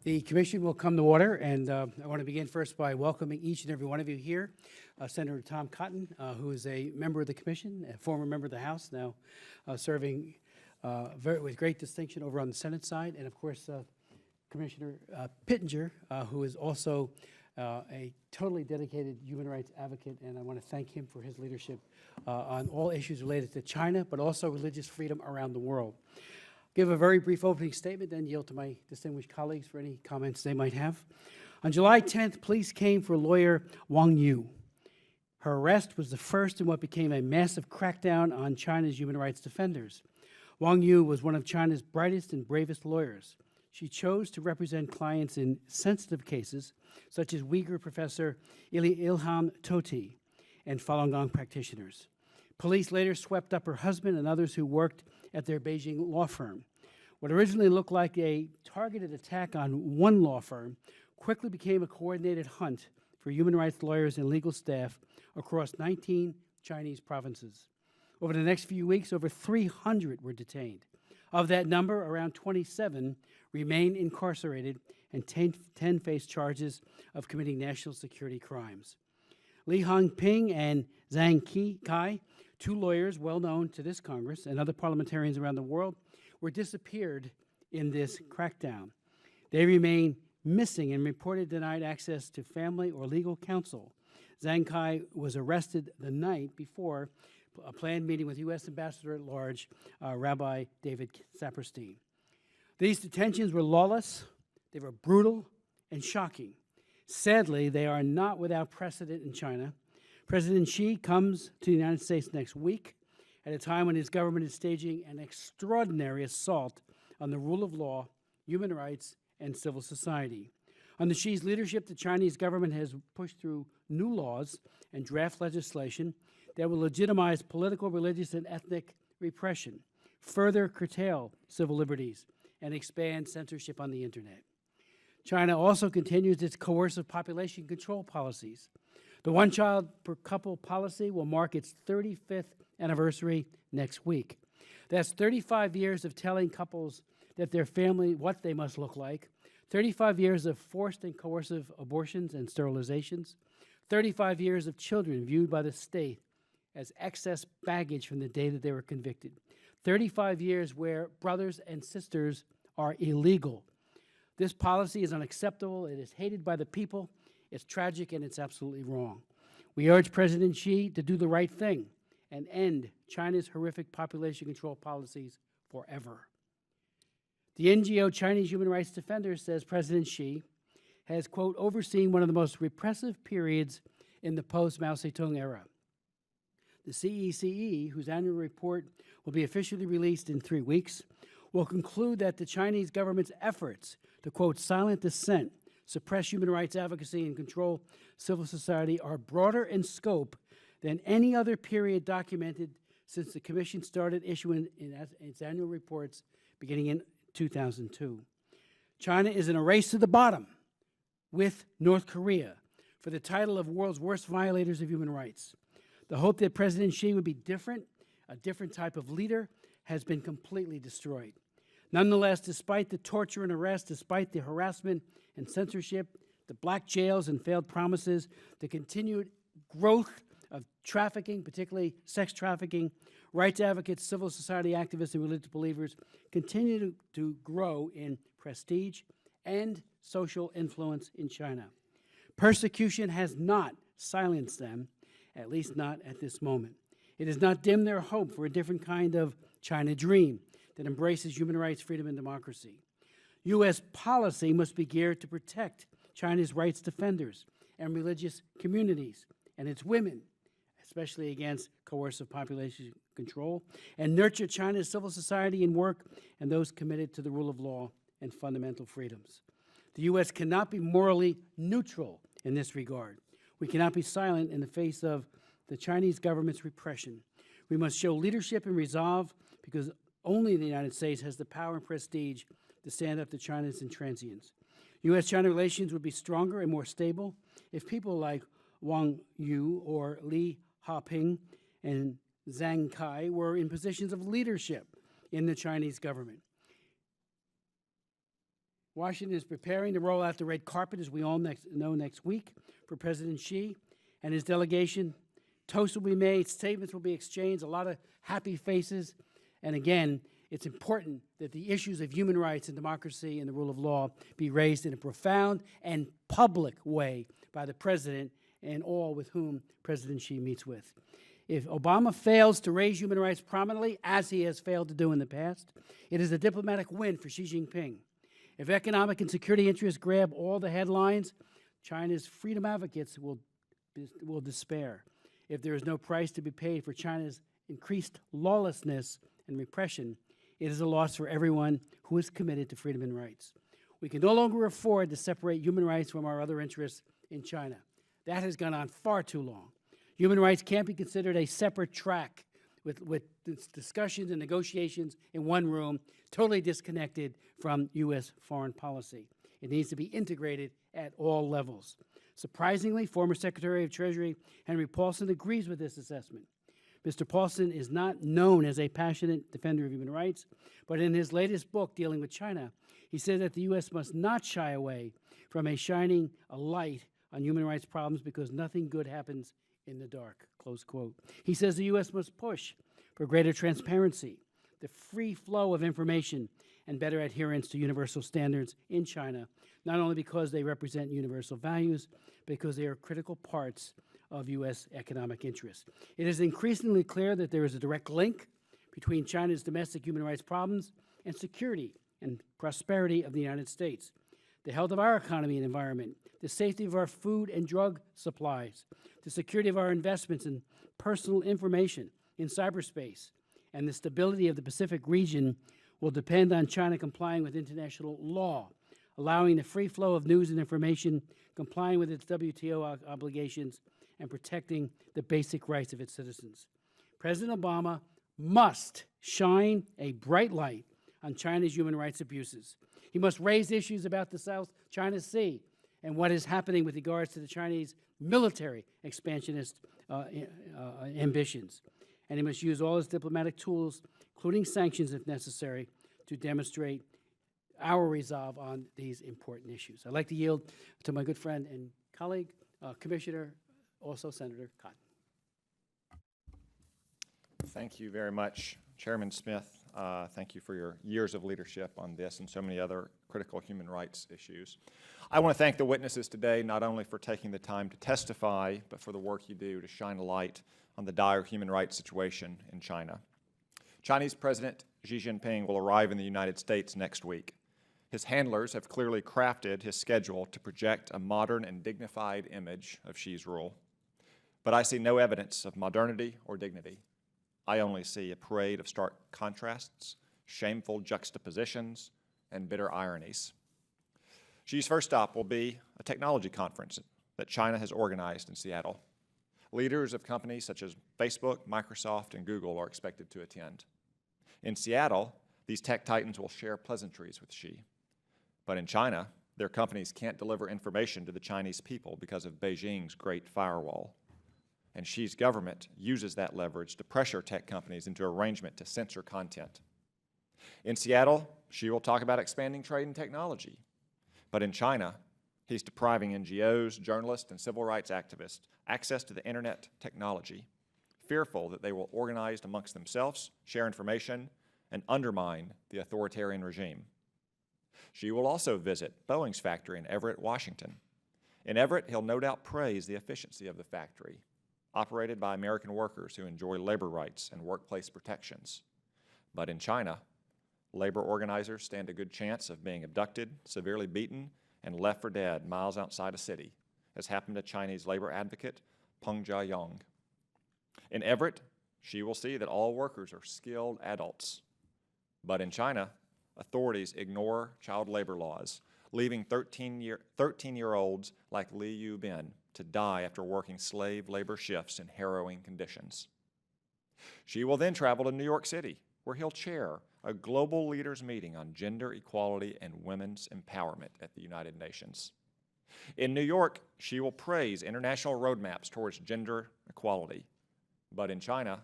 The Commission will come to order, and I want to begin first by welcoming each and every one of you here. Senator Tom Cotton, who is a member of the Commission, a former member of the House, now serving with great distinction over on the Senate side, and of course Commissioner Pittenger, who is also a totally dedicated human rights advocate, and I want to thank him for his leadership on all issues related to China, but also religious freedom around the world. Give a very brief opening statement, then yield to my distinguished colleagues for any comments they might have. On July 10th, police came for lawyer Wang Yu. Her arrest was the first in what became a massive crackdown on China's human rights defenders. Wang Yu was one of China's brightest and bravest lawyers. She chose to represent clients in sensitive cases, such as Uyghur professor Ilham Tohti and Falun Gong practitioners. Police later swept up her husband and others who worked at their Beijing law firm. What originally looked like a targeted attack on one law firm quickly became a coordinated hunt for human rights lawyers and legal staff across 19 Chinese provinces. Over the next few weeks, over 300 were detained. Of that number, around 27 remain incarcerated, and 10 face charges of committing national security crimes. Li Hongping and Zhang Kai, two lawyers well known to this Congress and other parliamentarians around the world, were disappeared in this crackdown. They remain missing and reported denied access to family or legal counsel. Zhang Kai was arrested the night before a planned meeting with U.S. Ambassador at Large, Rabbi David Saperstein. These detentions were lawless, they were brutal, and shocking. Sadly, they are not without precedent in China. President Xi comes to the United States next week at a time when his government is staging an extraordinary assault on the rule of law, human rights, and civil society. Under Xi's leadership, the Chinese government has pushed through new laws and draft legislation that will legitimize political, religious, and ethnic repression, further curtail civil liberties, and expand censorship on the internet. China also continues its coercive population control policies. The one-child per couple policy will mark its 35th anniversary next week. That's 35 years of telling couples that their family, what they must look like, 35 years of forced and coercive abortions and sterilizations, 35 years of children viewed by the state as excess baggage from the day that they were convicted, 35 years where brothers and sisters are illegal. This policy is unacceptable, it is hated by the people, it's tragic, and it's absolutely wrong. We urge President Xi to do the right thing and end China's horrific population control policies forever. The NGO Chinese Human Rights Defenders says President Xi has, quote, overseen one of the most repressive periods in the post-Mao Zedong era. The CECC, whose annual report will be officially released in 3 weeks, will conclude that the Chinese government's efforts to, quote, silent dissent, suppress human rights advocacy, and control civil society are broader in scope than any other period documented since the Commission started issuing its annual reports beginning in 2002. China is in a race to the bottom with North Korea for the title of world's worst violators of human rights. The hope that President Xi would be different, a different type of leader, has been completely destroyed. Nonetheless, despite the torture and arrest, despite the harassment and censorship, the black jails and failed promises, the continued growth of trafficking, particularly sex trafficking, rights advocates, civil society activists, and religious believers continue to grow in prestige and social influence in China. Persecution has not silenced them, at least not at this moment. It has not dimmed their hope for a different kind of China dream that embraces human rights, freedom, and democracy. U.S. policy must be geared to protect China's rights defenders and religious communities and its women, especially against coercive population control, and nurture China's civil society and work and those committed to the rule of law and fundamental freedoms. The U.S. cannot be morally neutral in this regard. We cannot be silent in the face of the Chinese government's repression. We must show leadership and resolve, because only the United States has the power and prestige to stand up to China's intransience. U.S.-China relations would be stronger and more stable if people like Wang Yu or Li Hongping and Zhang Kai were in positions of leadership in the Chinese government. Washington is preparing to roll out the red carpet, as we all know, next week for President Xi and his delegation. Toasts will be made, statements will be exchanged, a lot of happy faces. And again, it's important that the issues of human rights and democracy and the rule of law be raised in a profound and public way by the President and all with whom President Xi meets with. If Obama fails to raise human rights prominently, as he has failed to do in the past, it is a diplomatic win for Xi Jinping. If economic and security interests grab all the headlines, China's freedom advocates will despair. If there is no price to be paid for China's increased lawlessness and repression, it is a loss for everyone who is committed to freedom and rights. We can no longer afford to separate human rights from our other interests in China. That has gone on far too long. Human rights can't be considered a separate track with discussions and negotiations in one room, totally disconnected from U.S. foreign policy. It needs to be integrated at all levels. Surprisingly, former Secretary of Treasury Henry Paulson agrees with this assessment. Mr. Paulson is not known as a passionate defender of human rights, but in his latest book dealing with China, he said that the U.S. must not shy away from shining a light on human rights problems because nothing good happens in the dark, close quote. He says the U.S. must push for greater transparency, the free flow of information, and better adherence to universal standards in China, not only because they represent universal values, but because they are critical parts of U.S. economic interests. It is increasingly clear that there is a direct link between China's domestic human rights problems and security and prosperity of the United States. The health of our economy and environment, the safety of our food and drug supplies, the security of our investments and personal information in cyberspace, and the stability of the Pacific region will depend on China complying with international law, allowing the free flow of news and information, complying with its WTO obligations, and protecting the basic rights of its citizens. President Obama must shine a bright light on China's human rights abuses. He must raise issues about the South China Sea and what is happening with regards to the Chinese military expansionist ambitions. And he must use all his diplomatic tools, including sanctions if necessary, to demonstrate our resolve on these important issues. I'd like to yield to my good friend and colleague, Commissioner, also Senator Cotton. Thank you very much, Chairman Smith. Thank you for your years of leadership on this and so many other critical human rights issues. I want to thank the witnesses today, not only for taking the time to testify, but for the work you do to shine a light on the dire human rights situation in China. Chinese President Xi Jinping will arrive in the United States next week. His handlers have clearly crafted his schedule to project a modern and dignified image of Xi's rule. But I see no evidence of modernity or dignity. I only see a parade of stark contrasts, shameful juxtapositions, and bitter ironies. Xi's first stop will be a technology conference that China has organized in Seattle. Leaders of companies such as Facebook, Microsoft, and Google are expected to attend. In Seattle, these tech titans will share pleasantries with Xi. But in China, their companies can't deliver information to the Chinese people because of Beijing's Great Firewall. And Xi's government uses that leverage to pressure tech companies into arrangement to censor content. In Seattle, Xi will talk about expanding trade and technology. But in China, he's depriving NGOs, journalists, and civil rights activists access to the internet technology, fearful that they will organize amongst themselves, share information, and undermine the authoritarian regime. Xi will also visit Boeing's factory in Everett, Washington. In Everett, he'll no doubt praise the efficiency of the factory, operated by American workers who enjoy labor rights and workplace protections. But in China, labor organizers stand a good chance of being abducted, severely beaten, and left for dead miles outside a city, as happened to Chinese labor advocate Peng Jiayong. In Everett, Xi will see that all workers are skilled adults. But in China, authorities ignore child labor laws, leaving 13-year-olds like Li Yubin to die after working slave labor shifts in harrowing conditions. Xi will then travel to New York City, where he'll chair a global leaders meeting on gender equality and women's empowerment at the United Nations. In New York, Xi will praise international roadmaps towards gender equality. But in China,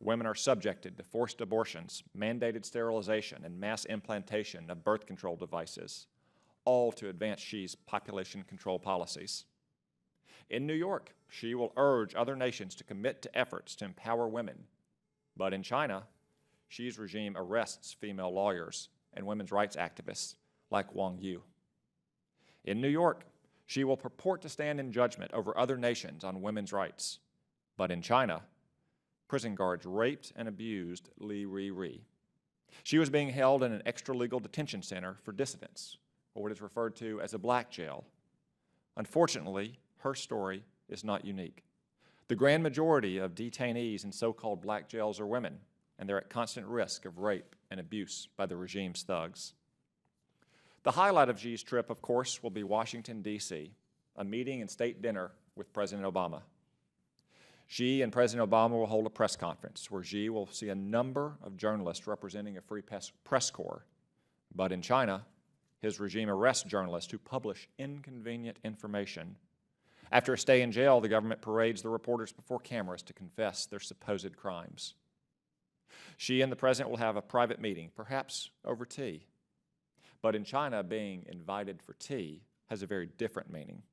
women are subjected to forced abortions, mandated sterilization, and mass implantation of birth control devices, all to advance Xi's population control policies. In New York, Xi will urge other nations to commit to efforts to empower women. But in China, Xi's regime arrests female lawyers and women's rights activists like Wang Yu. In New York, Xi will purport to stand in judgment over other nations on women's rights. But in China, prison guards raped and abused Li Ri. She was being held in an extra-legal detention center for dissidents, or what is referred to as a black jail. Unfortunately, her story is not unique. The grand majority of detainees in so-called black jails are women, and they're at constant risk of rape and abuse by the regime's thugs. The highlight of Xi's trip, of course, will be Washington, D.C., a meeting and state dinner with President Obama. Xi and President Obama will hold a press conference where Xi will see a number of journalists representing a free press corps. But in China, his regime arrests journalists who publish inconvenient information. After a stay in jail, the government parades the reporters before cameras to confess their supposed crimes. Xi and the president will have a private meeting, perhaps over tea. But in China, being invited for tea has a very different meaning.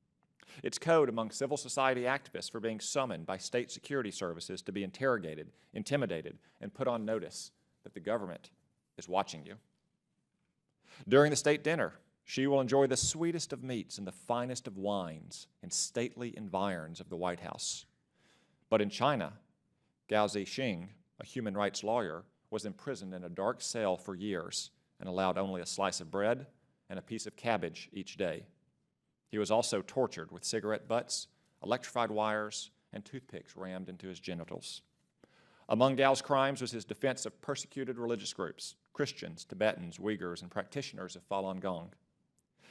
It's code among civil society activists for being summoned by state security services to be interrogated, intimidated, and put on notice that the government is watching you. During the state dinner, Xi will enjoy the sweetest of meats and the finest of wines in stately environs of the White House. But in China, Xiao Qiang, a human rights lawyer, was imprisoned in a dark cell for years and allowed only a slice of bread and a piece of cabbage each day. He was also tortured with cigarette butts, electrified wires, and toothpicks rammed into his genitals. Among Gao's crimes was his defense of persecuted religious groups, Christians, Tibetans, Uyghurs, and practitioners of Falun Gong.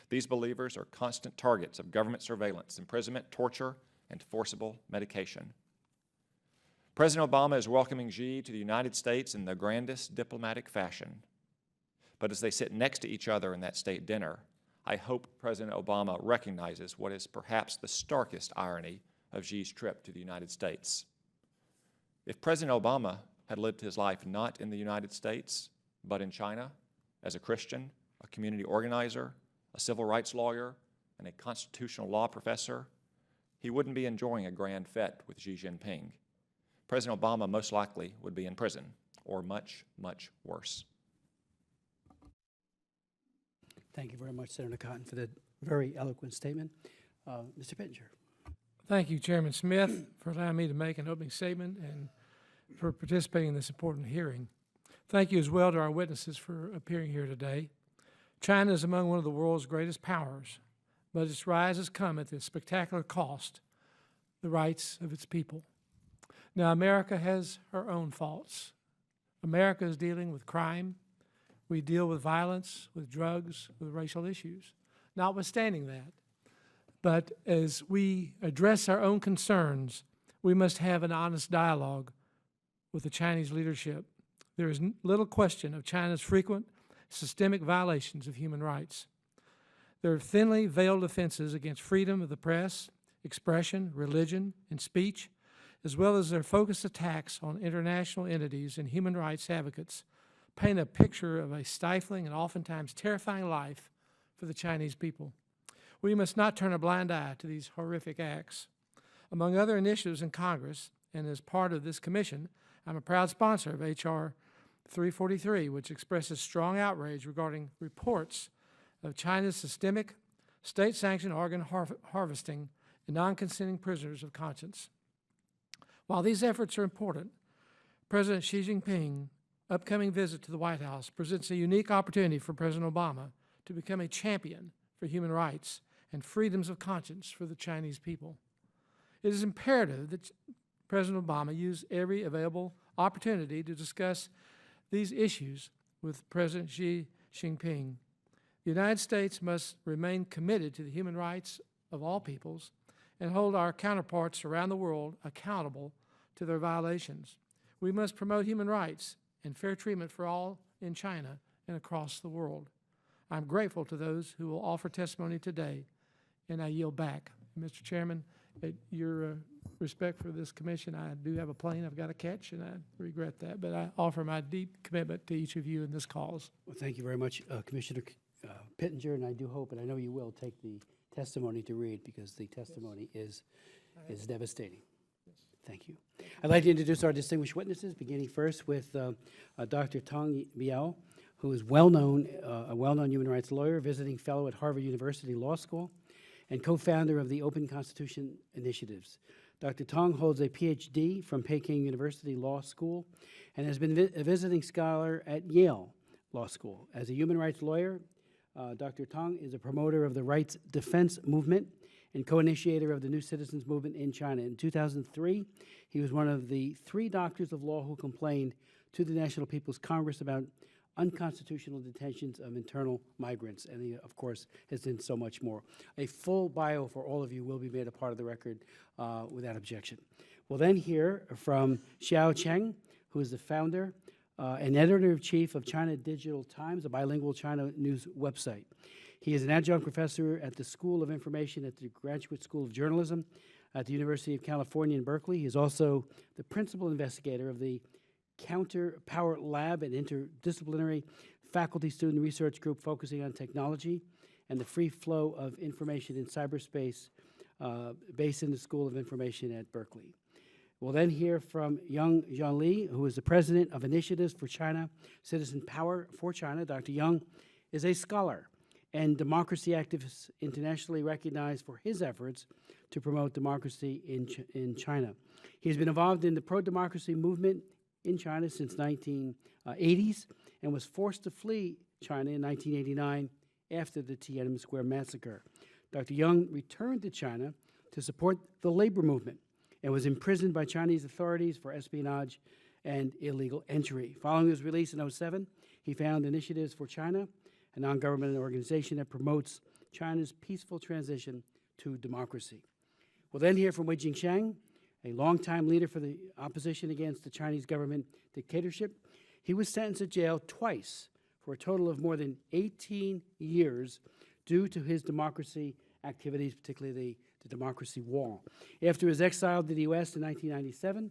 These believers are constant targets of government surveillance, imprisonment, torture, and forcible medication. President Obama is welcoming Xi to the United States in the grandest diplomatic fashion. But as they sit next to each other in that state dinner, I hope President Obama recognizes what is perhaps the starkest irony of Xi's trip to the United States. If President Obama had lived his life not in the United States, but in China, as a Christian, a community organizer, a civil rights lawyer, and a constitutional law professor, he wouldn't be enjoying a grand fete with Xi Jinping. President Obama most likely would be in prison, or much, much worse. Thank you very much, Senator Cotton, for that very eloquent statement. Mr. Pittenger. Thank you, Chairman Smith, for allowing me to make an opening statement and for participating in this important hearing. Thank you as well to our witnesses for appearing here today. China is among one of the world's greatest powers, but its rise has come at the spectacular cost, the rights of its people. Now, America has her own faults. America is dealing with crime. We deal with violence, with drugs, with racial issues. Notwithstanding that, but as we address our own concerns, we must have an honest dialogue with the Chinese leadership. There is little question of China's frequent systemic violations of human rights. There are thinly veiled offenses against freedom of the press, expression, religion, and speech, as well as their focused attacks on international entities and human rights advocates, paint a picture of a stifling and oftentimes terrifying life for the Chinese people. We must not turn a blind eye to these horrific acts. Among other initiatives in Congress, and as part of this commission, I'm a proud sponsor of H.R. 343, which expresses strong outrage regarding reports of China's systemic, state-sanctioned organ harvesting and non-consenting prisoners of conscience. While these efforts are important, President Xi Jinping's upcoming visit to the White House presents a unique opportunity for President Obama to become a champion for human rights and freedoms of conscience for the Chinese people. It is imperative that President Obama use every available opportunity to discuss these issues with President Xi Jinping. The United States must remain committed to the human rights of all peoples and hold our counterparts around the world accountable to their violations. We must promote human rights and fair treatment for all in China and across the world. I'm grateful to those who will offer testimony today, and I yield back. Mr. Chairman, at your respect for this commission, I do have a plane I've got to catch, and I regret that, but I offer my deep commitment to each of you in this cause. Well, thank you very much, Commissioner Pittenger, and I do hope, and I know you will, take the testimony to read, because the testimony is devastating. Thank you. I'd like to introduce our distinguished witnesses, beginning first with Dr. Tong Yi, who is a well-known human rights lawyer, visiting fellow at Harvard University Law School, and co-founder of the Open Constitution Initiatives. Dr. Tong holds a PhD from Peking University Law School and has been a visiting scholar at Yale Law School. As a human rights lawyer, Dr. Tong is a promoter of the rights defense movement and co-initiator of the New Citizens Movement in China. In 2003, he was one of the 3 doctors of law who complained to the National People's Congress about unconstitutional detentions of internal migrants, and he, of course, has done so much more. A full bio for all of you will be made a part of the record without objection. We'll then hear from Xiao Qiang, who is the founder and editor-in-chief of China Digital Times, a bilingual China news website. He is an adjunct professor at the School of Information at the Graduate School of Journalism at the University of California in Berkeley. He is also the principal investigator of the Counter Power Lab, an interdisciplinary faculty-student research group focusing on technology and the free flow of information in cyberspace based in the School of Information at Berkeley. We'll then hear from Young Jianli, who is the president of Initiatives for China, Citizen Power for China. Dr. Young is a scholar and democracy activist internationally recognized for his efforts to promote democracy in China. He has been involved in the pro-democracy movement in China since 1980s and was forced to flee China in 1989 after the Tiananmen Square massacre. Dr. Young returned to China to support the labor movement and was imprisoned by Chinese authorities for espionage and illegal entry. Following his release in 2007, he founded Initiatives for China, a non-governmental organization that promotes China's peaceful transition to democracy. We'll then hear from Wei Jingsheng, a longtime leader for the opposition against the Chinese government dictatorship. He was sentenced to jail twice for a total of more than 18 years due to his democracy activities, particularly the democracy wall. After his exile to the U.S. in 1997,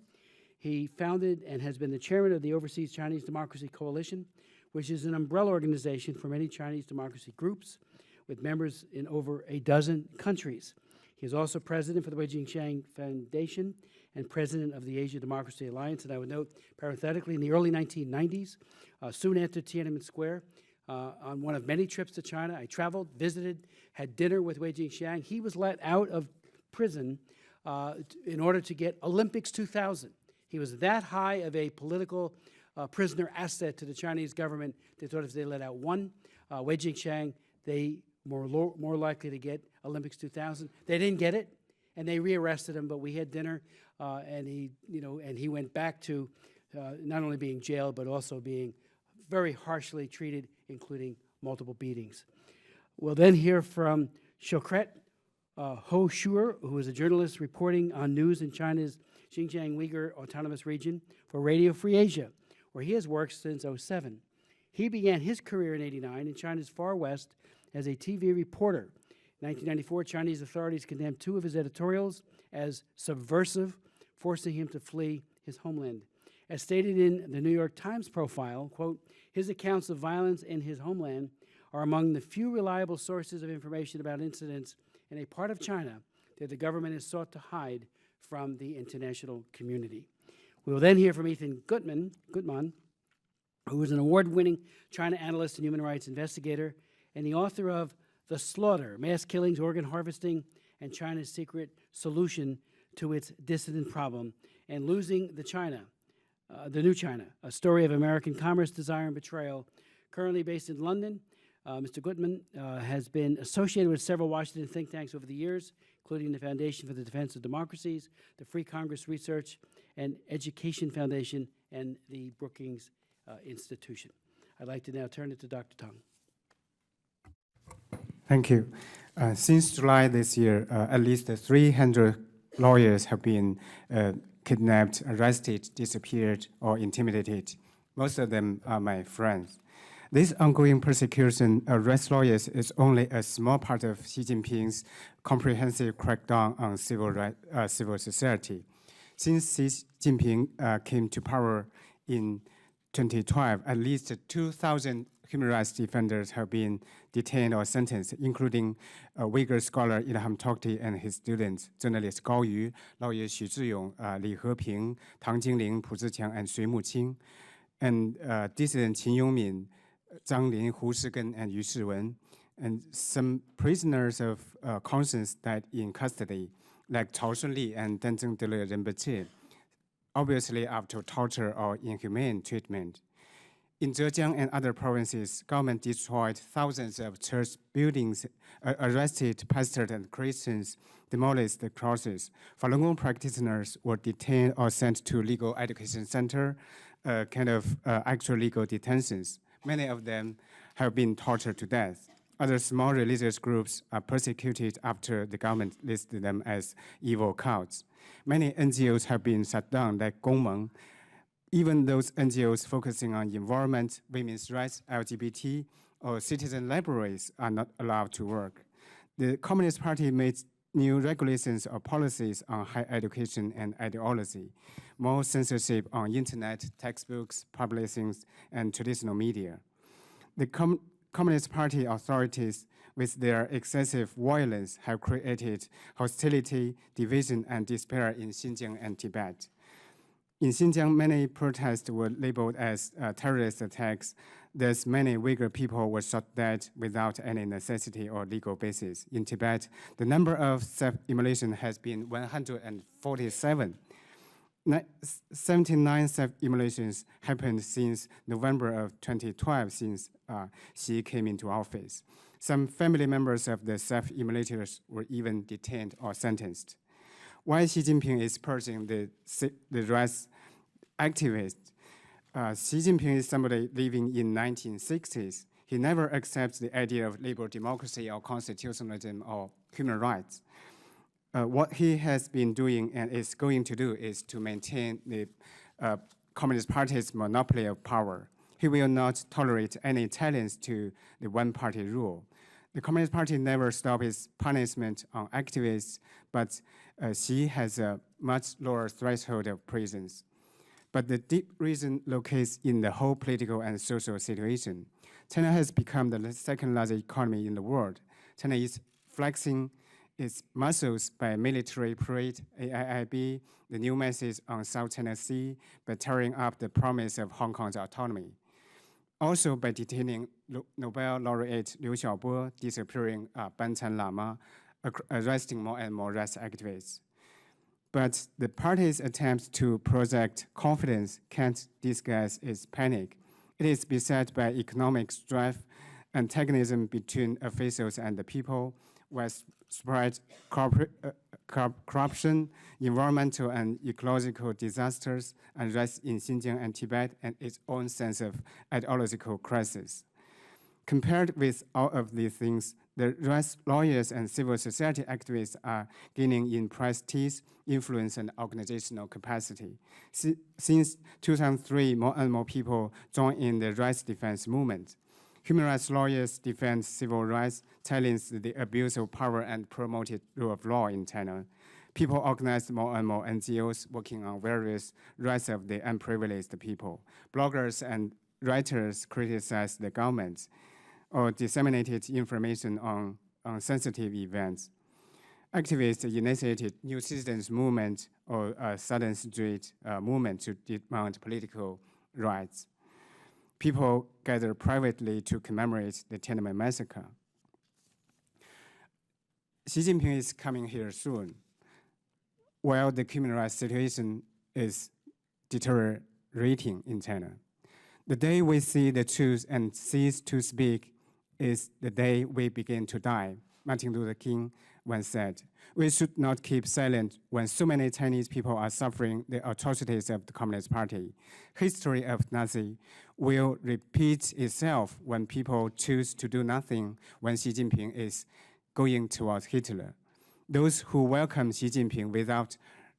he founded and has been the chairman of the Overseas Chinese Democracy Coalition, which is an umbrella organization for many Chinese democracy groups with members in over a dozen countries. He is also president for the Wei Jingsheng Foundation and president of the Asia Democracy Alliance. And I would note, parenthetically, in the early 1990s, soon after Tiananmen Square, on one of many trips to China, I traveled, visited, had dinner with Wei Jingsheng. He was let out of prison in order to get Olympics 2000. He was that high of a political prisoner asset to the Chinese government. They thought if they let out one Wei Jingsheng, they were more likely to get Olympics 2000. They didn't get it, and they rearrested him. But we had dinner, and he went back to not only being jailed but also being very harshly treated, including multiple beatings. We'll then hear from Shohret Hoshur, who is a journalist reporting on news in China's Xinjiang Uyghur Autonomous Region for Radio Free Asia, where he has worked since 2007. He began his career in '89 in China's Far West as a TV reporter. In 1994, Chinese authorities condemned 2 of his editorials as subversive, forcing him to flee his homeland. As stated in the New York Times profile, quote, his accounts of violence in his homeland are among the few reliable sources of information about incidents in a part of China that the government has sought to hide from the international community. We will then hear from Ethan Gutmann, who is an award-winning China analyst and human rights investigator and the author of The Slaughter, Mass Killings, Organ Harvesting, and China's Secret Solution to Its Dissident Problem, and Losing the New China, a story of American commerce, desire, and betrayal. Currently based in London, Mr. Gutmann has been associated with several Washington think tanks over the years, including the Foundation for the Defense of Democracies, the Free Congress Research and Education Foundation, and the Brookings Institution. I'd like to now turn it to Dr. Tong. Thank you. Since July this year, at least 300 lawyers have been kidnapped, arrested, disappeared, or intimidated. Most of them are my friends. This ongoing persecution against lawyers is only a small part of Xi Jinping's comprehensive crackdown on civil society. Since Xi Jinping came to power in 2012, at least 2,000 human rights defenders have been detained or sentenced, including Uyghur scholar Ilham Tohti and his students, journalist Gao Yu, lawyer Xu Zhiyong, Li Heping, Tang Jingling, Pu Ziqiang, and Sui Muqing, and dissident Qin Yongmin, Zhang Lin, Hu Shigen, and Yu Shiwen. And some prisoners of conscience died in custody, like Chao Shunli and Denzheng Dele Rinpoche, obviously after torture or inhumane treatment. In Zhejiang and other provinces, government destroyed thousands of church buildings, arrested pastors and Christians, demolished the crosses. Falun Gong practitioners were detained or sent to legal education center, kind of actual legal detentions. Many of them have been tortured to death. Other small religious groups are persecuted after the government listed them as evil cults. Many NGOs have been shut down, like Gongmeng. Even those NGOs focusing on environment, women's rights, LGBT, or citizen libraries are not allowed to work. The Communist Party made new regulations or policies on higher education and ideology, more censorship on internet, textbooks, publishings, and traditional media. The Communist Party authorities, with their excessive violence, have created hostility, division, and despair in Xinjiang and Tibet. In Xinjiang, many protests were labeled as terrorist attacks. Thus, many Uyghur people were shot dead without any necessity or legal basis. In Tibet, the number of self-immolation has been 147. 79 self-immolations happened since November of 2012, since Xi came into office. Some family members of the self-immolators were even detained or sentenced. While Xi Jinping is purging the rights activists, Xi Jinping is somebody living in 1960s. He never accepts the idea of liberal democracy or constitutionalism or human rights. What he has been doing and is going to do is to maintain the Communist Party's monopoly of power. He will not tolerate any challenge to the one-party rule. The Communist Party never stopped its punishment on activists, but Xi has a much lower threshold of presence. But the deep reason locates in the whole political and social situation. China has become the second largest economy in the world. China is flexing its muscles by military parade, AIIB, the new message on South China Sea, by tearing up the promise of Hong Kong's autonomy. Also by detaining Nobel laureate Liu Xiaobo, disappearing Banchan Lama, arresting more and more rights activists. But the party's attempt to project confidence can't disguise its panic. It is beset by economic strife, antagonism between officials and the people, widespread corruption, environmental and ecological disasters, unrest in Xinjiang and Tibet, and its own sense of ideological crisis. Compared with all of these things, the rights lawyers and civil society activists are gaining in prestige, influence, and organizational capacity. Since 2003, more and more people join in the rights defense movement. Human rights lawyers defend civil rights, challenge the abuse of power, and promoted rule of law in China. People organized more and more NGOs working on various rights of the unprivileged people. Bloggers and writers criticized the government or disseminated information on sensitive events. Activists initiated New Citizens Movement or Southern Street movement to demand political rights. People gathered privately to commemorate the Tiananmen massacre. Xi Jinping is coming here soon. While the human rights situation is deteriorating in China, the day we see the truth and cease to speak is the day we begin to die. Martin Luther King once said, "We should not keep silent when so many Chinese people are suffering the atrocities of the Communist Party. History of Nazi will repeat itself when people choose to do nothing when Xi Jinping is going towards Hitler. Those who welcome Xi Jinping without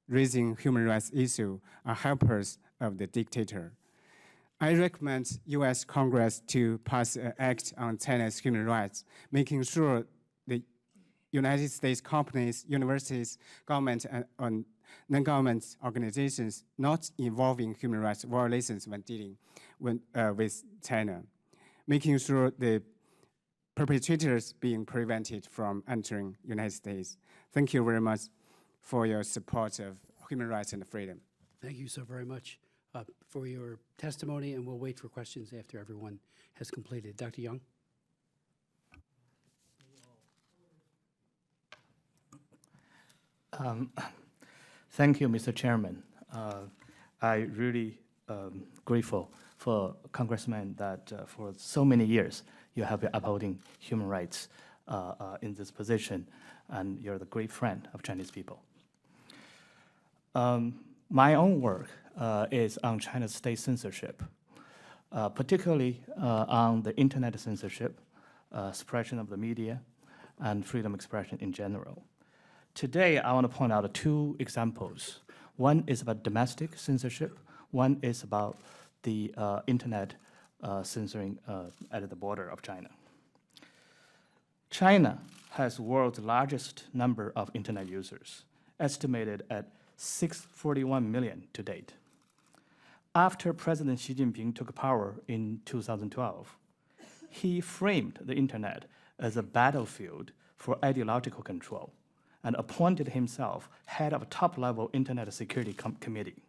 raising human rights issues are helpers of the dictator." I recommend U.S. Congress to pass an act on China's human rights, making sure the United States companies, universities, government, and non-government organizations not involving human rights violations when dealing with China. making sure the perpetrators being prevented from entering United States. Thank you very much for your support of human rights and freedom. Thank you so very much for your testimony, and we'll wait for questions after everyone has completed. Dr. Young? Thank you, Mr. Chairman. I really grateful for Congressman that for so many years you have been upholding human rights in this position, and you're the great friend of Chinese people. My own work is on China's state censorship, particularly on the internet censorship, suppression of the media, and freedom of expression in general. Today, I want to point out two examples. One is about domestic censorship. One is about the internet censoring at the border of China. China has the world's largest number of internet users, estimated at 641 million to date. After President Xi Jinping took power in 2012, he framed the internet as a battlefield for ideological control and appointed himself head of a top-level Internet Security Committee.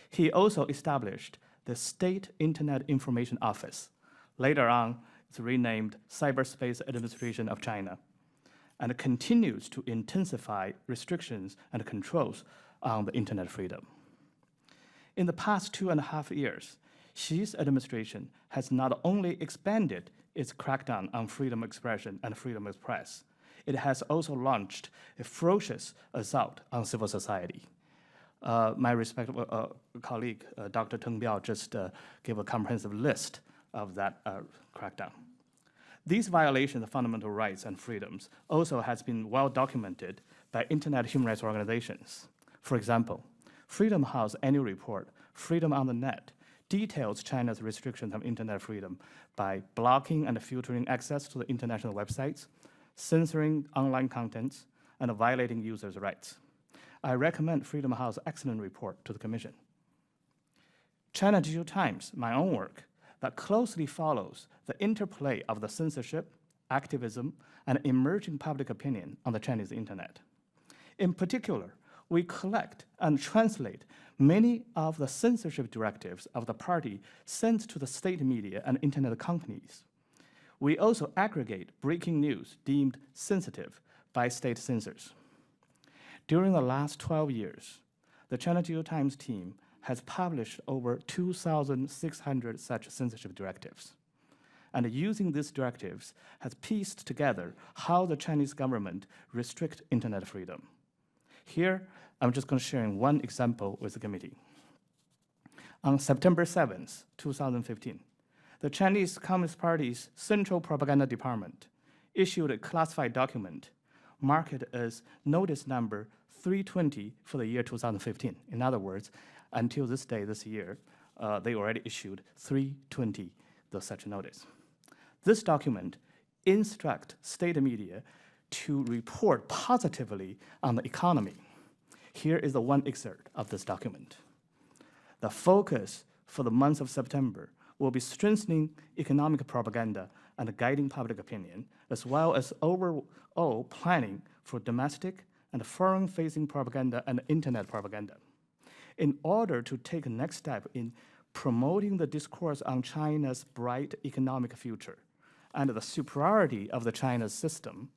He also established the State Internet Information Office. Later on, it's renamed Cyberspace Administration of China, and continues to intensify restrictions and controls on the internet freedom. In the past 2.5 years, Xi's administration has not only expanded its crackdown on freedom of expression and freedom of press, it has also launched a ferocious assault on civil society. My respectable colleague, Dr. Tong Yi, just gave a comprehensive list of that crackdown. These violations of fundamental rights and freedoms also has been well documented by internet human rights organizations. For example, Freedom House annual report, Freedom on the Net, details China's restrictions of internet freedom by blocking and filtering access to the international websites, censoring online contents, and violating users' rights. I recommend Freedom House's excellent report to the Commission. China Digital Times, my own work, that closely follows the interplay of the censorship, activism, and emerging public opinion on the Chinese internet. In particular, we collect and translate many of the censorship directives of the party sent to the state media and internet companies. We also aggregate breaking news deemed sensitive by state censors. During the last 12 years, the China Digital Times team has published over 2,600 such censorship directives. And using these directives has pieced together how the Chinese government restricts internet freedom. Here, I'm just going to share one example with the committee. On September 7th, 2015, the Chinese Communist Party's Central Propaganda Department issued a classified document marked as Notice Number 320 for the year 2015. In other words, until this day, this year, they already issued 320 the such notice. This document instructs state media to report positively on the economy. Here is the one excerpt of this document. The focus for the month of September will be strengthening economic propaganda and guiding public opinion, as well as overall planning for domestic and foreign-facing propaganda and internet propaganda. In order to take a next step in promoting the discourse on China's bright economic future and the superiority of the China's system,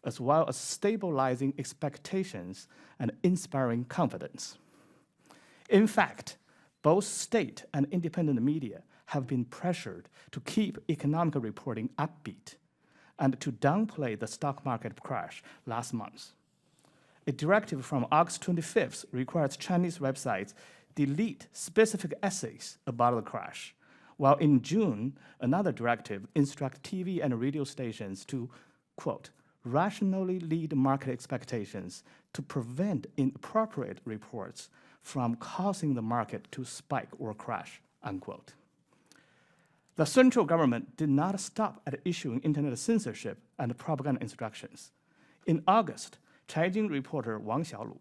as well as stabilizing expectations and inspiring confidence. In fact, both state and independent media have been pressured to keep economic reporting upbeat and to downplay the stock market crash last month. A directive from August 25th requires Chinese websites delete specific essays about the crash, while in June, another directive instructs TV and radio stations to, quote, rationally lead market expectations to prevent inappropriate reports from causing the market to spike or crash, unquote. The central government did not stop at issuing internet censorship and propaganda instructions. In August, Caijing reporter Wang Xiaolu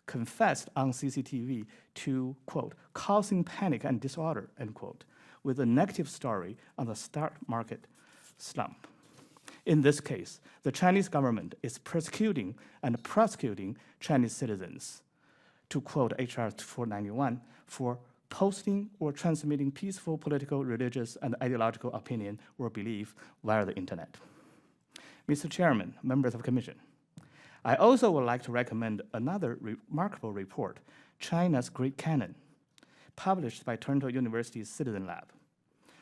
confessed on CCTV to, quote, causing panic and disorder, end quote, with a negative story on the stock market slump. In this case, the Chinese government is persecuting and prosecuting Chinese citizens, to quote HR 491, for posting or transmitting peaceful political, religious, and ideological opinion or belief via the internet. Mr. Chairman, members of the Commission, I also would like to recommend another remarkable report, China's Great Canon, published by Toronto University's Citizen Lab.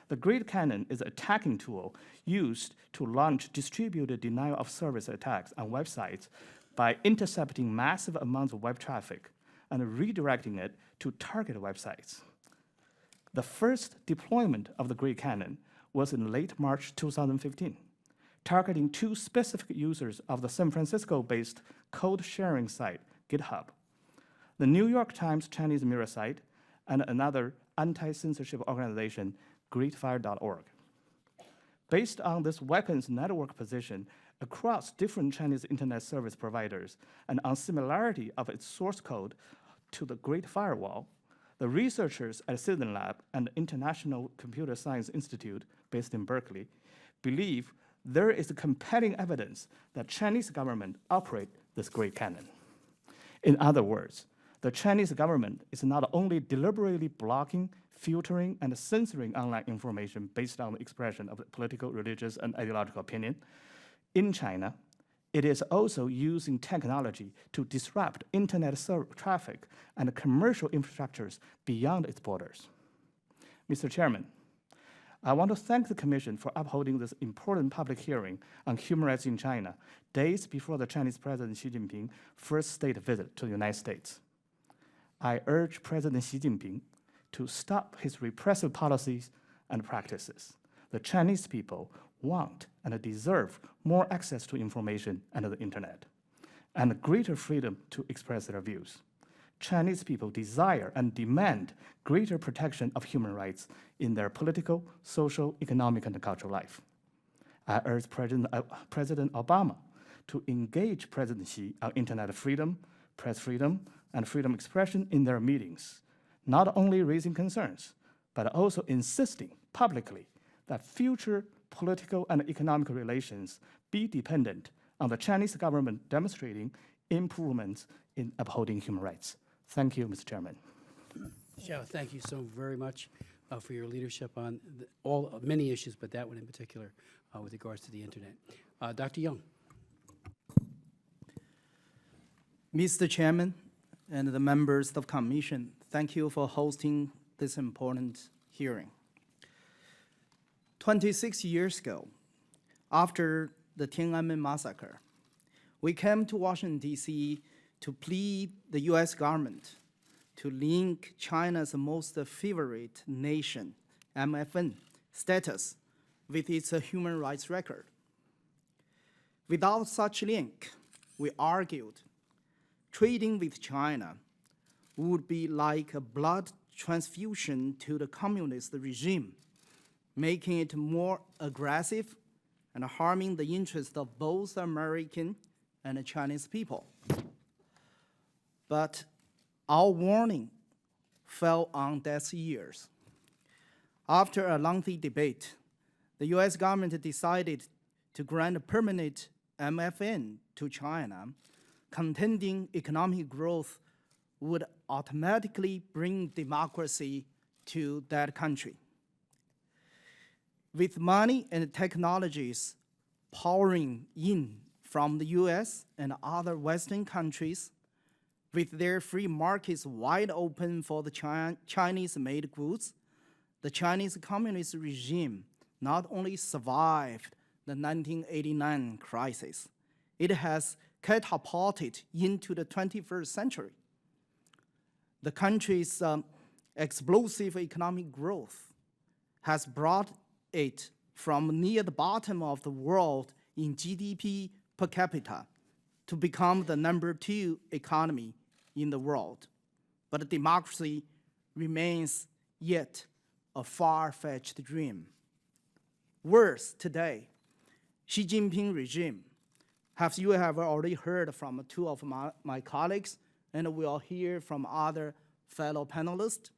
The Great Canon is an attacking tool used to launch distributed denial of service attacks on websites by intercepting massive amounts of web traffic and redirecting it to target websites. The first deployment of the Great Canon was in late March 2015, targeting 2 specific users of the San Francisco-based code-sharing site, GitHub, the New York Times Chinese Mirror site, and another anti-censorship organization, greatfire.org. Based on this weapons network position across different Chinese internet service providers and on similarity of its source code to the Great Firewall, the researchers at Citizen Lab and the International Computer Science Institute, based in Berkeley, believe there is compelling evidence that Chinese government operate this Great Canon. In other words, the Chinese government is not only deliberately blocking, filtering, and censoring online information based on the expression of political, religious, and ideological opinion. In China, it is also using technology to disrupt internet traffic and commercial infrastructures beyond its borders. Mr. Chairman, I want to thank the Commission for upholding this important public hearing on human rights in China, days before the Chinese President Xi Jinping first state visit to the United States. I urge President Xi Jinping to stop his repressive policies and practices. The Chinese people want and deserve more access to information and the internet, and greater freedom to express their views. Chinese people desire and demand greater protection of human rights in their political, social, economic, and cultural life. I urge President Obama to engage President Xi on internet freedom, press freedom, and freedom of expression in their meetings, not only raising concerns, but also insisting publicly that future political and economic relations be dependent on the Chinese government demonstrating improvements in upholding human rights. Thank you, Mr. Chairman. Xiao, thank you so very much for your leadership on many issues, but that one in particular with regards to the internet. Dr. Young. Mr. Chairman and the members of the Commission, thank you for hosting this important hearing. 26 years ago, after the Tiananmen massacre, we came to Washington, D.C. to plead the U.S. government to link China's most favorite nation, MFN, status with its human rights record. Without such link, we argued, trading with China would be like a blood transfusion to the communist regime, making it more aggressive and harming the interests of both American and Chinese people. But our warning fell on deaf ears. After a lengthy debate, the US government decided to grant a permanent MFN to China, contending economic growth would automatically bring democracy to that country. With money and technologies pouring in from the US and other Western countries, with their free markets wide open for the Chinese-made goods, the Chinese Communist regime not only survived the 1989 crisis, it has catapulted into the 21st century. The country's explosive economic growth has brought it from near the bottom of the world in GDP per capita to become the #2 economy in the world. But democracy remains yet a far-fetched dream. Worse, today, Xi Jinping regime, as you have already heard from 2 of my colleagues, and we'll hear from other fellow panelists,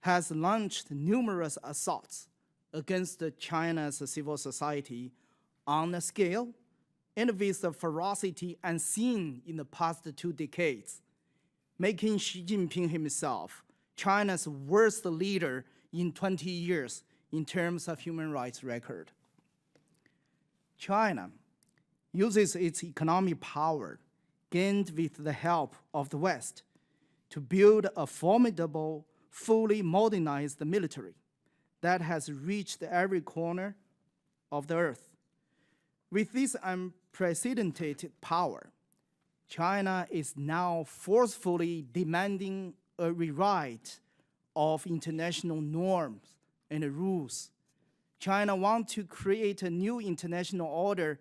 has launched numerous assaults against China's civil society on a scale and with a ferocity unseen in the past 2 decades, making Xi Jinping himself China's worst leader in 20 years in terms of human rights record. China uses its economic power gained with the help of the West to build a formidable, fully modernized military that has reached every corner of the earth. With this unprecedented power, China is now forcefully demanding a rewrite of international norms and rules. China wants to create a new international order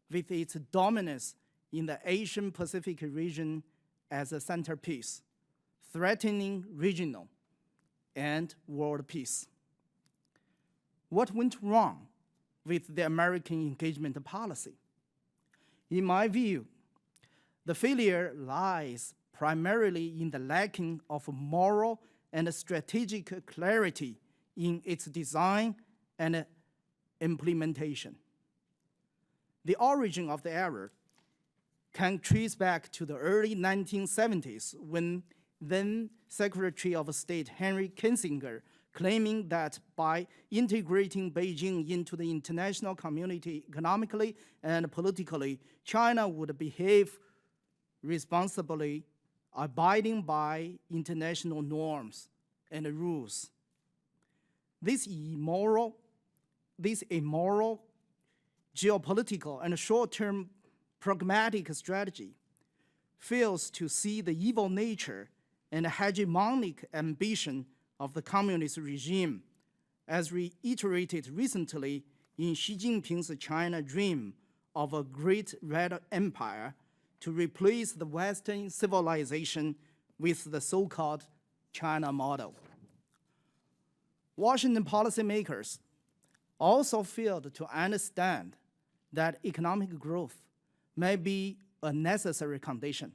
with its dominance in the Asian-Pacific region as a centerpiece, threatening regional and world peace. What went wrong with the American engagement policy? In my view, the failure lies primarily in the lacking of moral and strategic clarity in its design and implementation. The origin of the error can trace back to the early 1970s when then Secretary of State Henry Kissinger claiming that by integrating Beijing into the international community economically and politically, China would behave responsibly, abiding by international norms and rules. This immoral, geopolitical, and short-term pragmatic strategy fails to see the evil nature and hegemonic ambition of the communist regime, as reiterated recently in Xi Jinping's China dream of a great red empire to replace the Western civilization with the so-called China model. Washington policymakers also failed to understand that economic growth may be a necessary condition,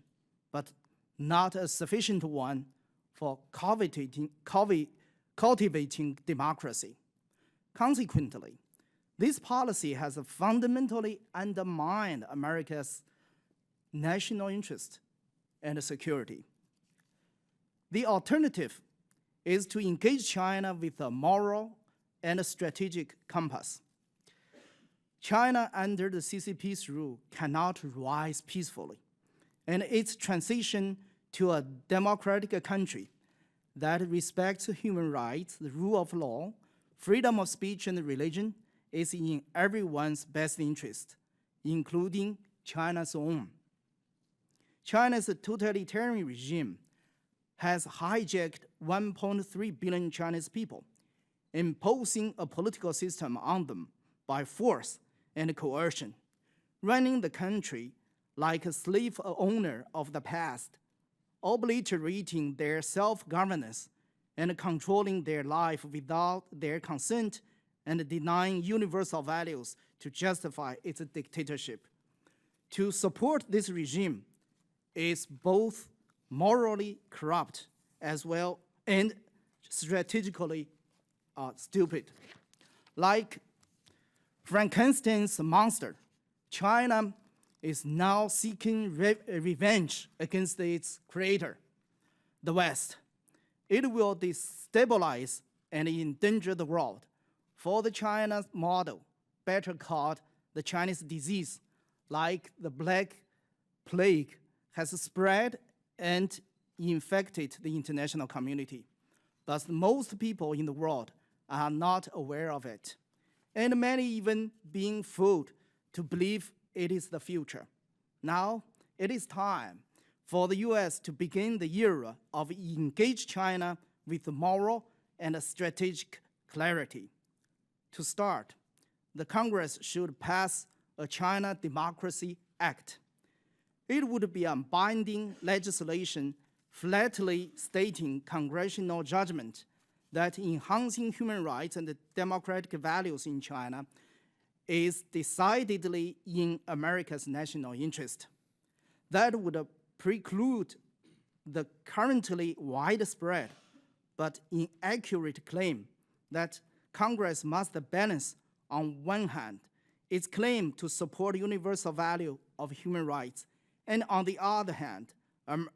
but not a sufficient one for cultivating democracy. Consequently, this policy has fundamentally undermined America's national interest and security. The alternative is to engage China with a moral and a strategic compass. China under the CCP's rule cannot rise peacefully, and its transition to a democratic country that respects human rights, the rule of law, freedom of speech and religion is in everyone's best interest, including China's own. China's totalitarian regime has hijacked 1.3 billion Chinese people, imposing a political system on them by force and coercion, running the country like a slave owner of the past, obliterating their self-governance and controlling their life without their consent and denying universal values to justify its dictatorship. To support this regime is both morally corrupt as well and strategically stupid. Like Frankenstein's monster, China is now seeking revenge against its creator, the West. It will destabilize and endanger the world. For the China model, better called the Chinese disease, like the Black Plague, has spread and infected the international community. But most people in the world are not aware of it, and many even being fooled to believe it is the future. Now, it is time for the US to begin the era of engage China with moral and strategic clarity. To start, the Congress should pass a China Democracy Act. It would be a binding legislation flatly stating congressional judgment that enhancing human rights and democratic values in China is decidedly in America's national interest. That would preclude the currently widespread but inaccurate claim that Congress must balance, on one hand, its claim to support universal value of human rights, and on the other hand,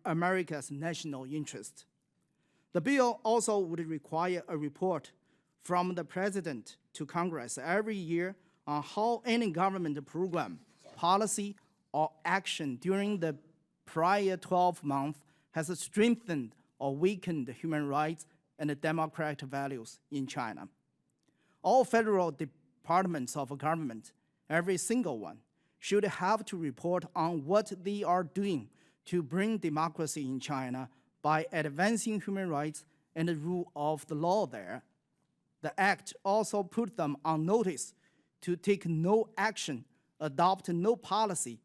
America's national interest. The bill also would require a report from the President to Congress every year on how any government program, policy, or action during the prior 12 months has strengthened or weakened human rights and democratic values in China. All federal departments of government, every single one, should have to report on what they are doing to bring democracy in China by advancing human rights and the rule of the law there. The act also put them on notice to take no action, adopt no policy,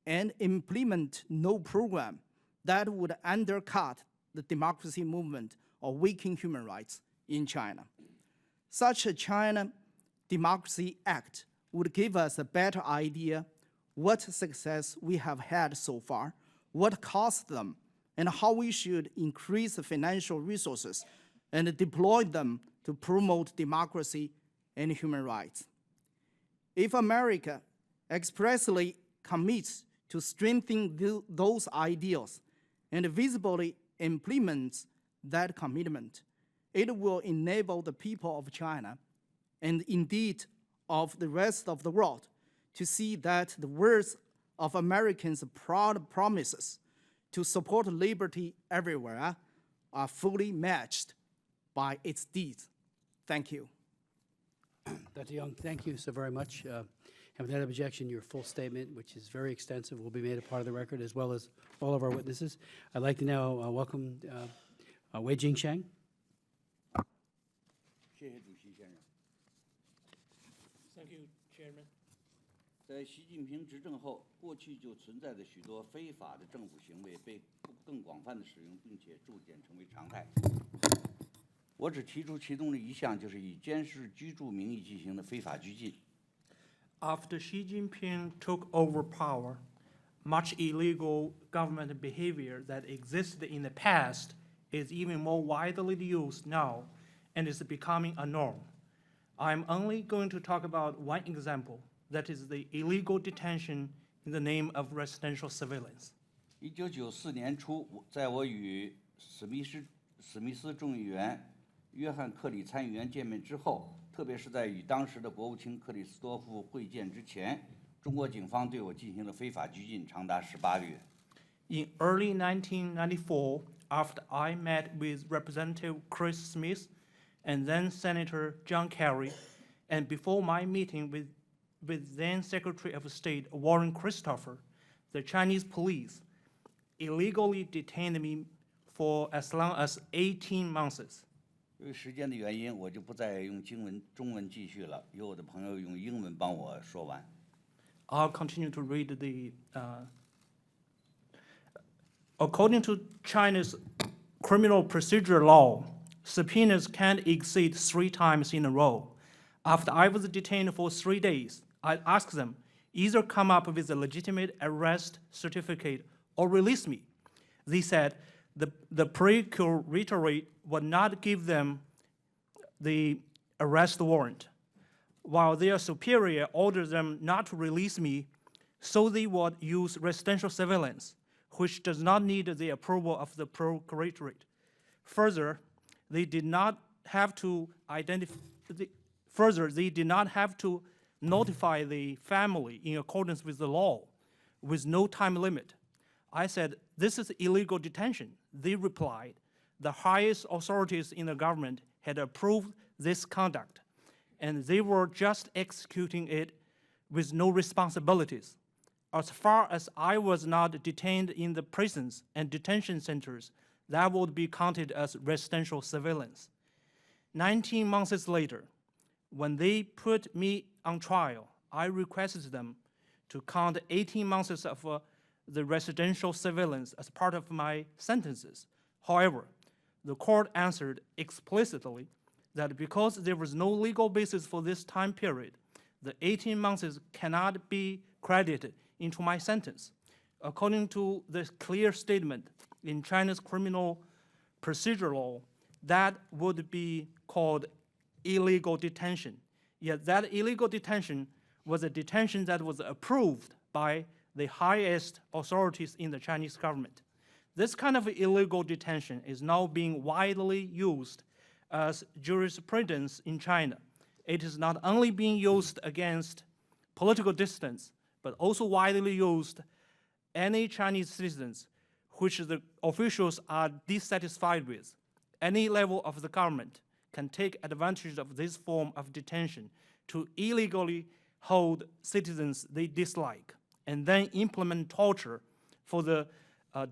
and implement no program that would undercut the democracy movement or weaken human rights in China. Such a China Democracy Act would give us a better idea what success we have had so far, what cost them, and how we should increase the financial resources and deploy them to promote democracy and human rights. If America expressly commits to strengthening those ideals and visibly implements that commitment, it will enable the people of China, and indeed of the rest of the world, to see that the words of Americans' proud promises to support liberty everywhere are fully matched by its deeds. Thank you. Dr. Young, thank you so very much. And without objection, your full statement, which is very extensive, will be made a part of the record, as well as all of our witnesses. I'd like to now welcome Wei Jingsheng. 谢谢主席先生。 Thank you, Chairman. 在习近平执政后，过去就存在着许多非法的政府行为被更广泛的使用，并且逐渐成为常态。我只提出其中的一项，就是以监视居住名义进行的非法拘禁。 After Xi Jinping took over power, much illegal government behavior that existed in the past is even more widely used now and is becoming a norm. I'm only going to talk about one example, that is the illegal detention in the name of residential surveillance. 1994年初，在我与史密斯众议员、约翰·克里参议员见面之后，特别是在与当时的国务卿克里斯多夫会见之前，中国警方对我进行了非法拘禁，长达18个月。 In early 1994, after I met with Representative Chris Smith and then Senator John Kerry, and before my meeting with then Secretary of State Warren Christopher, the Chinese police illegally detained me for as long as 18 months. 由于时间的原因，我就不再用中文继续了，由我的朋友用英文帮我说完。 I'll continue to read the. According to China's criminal procedure law, subpoenas can't exceed 3 times in a row. After I was detained for 3 days, I asked them either come up with a legitimate arrest certificate or release me. They said the procuratorate would not give them the arrest warrant, while their superior ordered them not to release me, so they would use residential surveillance, which does not need the approval of the procuratorate. Further, they did not have to notify the family in accordance with the law, with no time limit. I said, this is illegal detention. They replied, the highest authorities in the government had approved this conduct, and they were just executing it with no responsibilities. As far as I was not detained in the prisons and detention centers, that would be counted as residential surveillance. 19 months later, when they put me on trial, I requested them to count 18 months of the residential surveillance as part of my sentences. However, the court answered explicitly that because there was no legal basis for this time period, the 18 months cannot be credited into my sentence. According to the clear statement in China's criminal procedure law, that would be called illegal detention. Yet that illegal detention was a detention that was approved by the highest authorities in the Chinese government. This kind of illegal detention is now being widely used as jurisprudence in China. It is not only being used against political dissidents, but also widely used any Chinese citizens which the officials are dissatisfied with. Any level of the government can take advantage of this form of detention to illegally hold citizens they dislike and then implement torture for the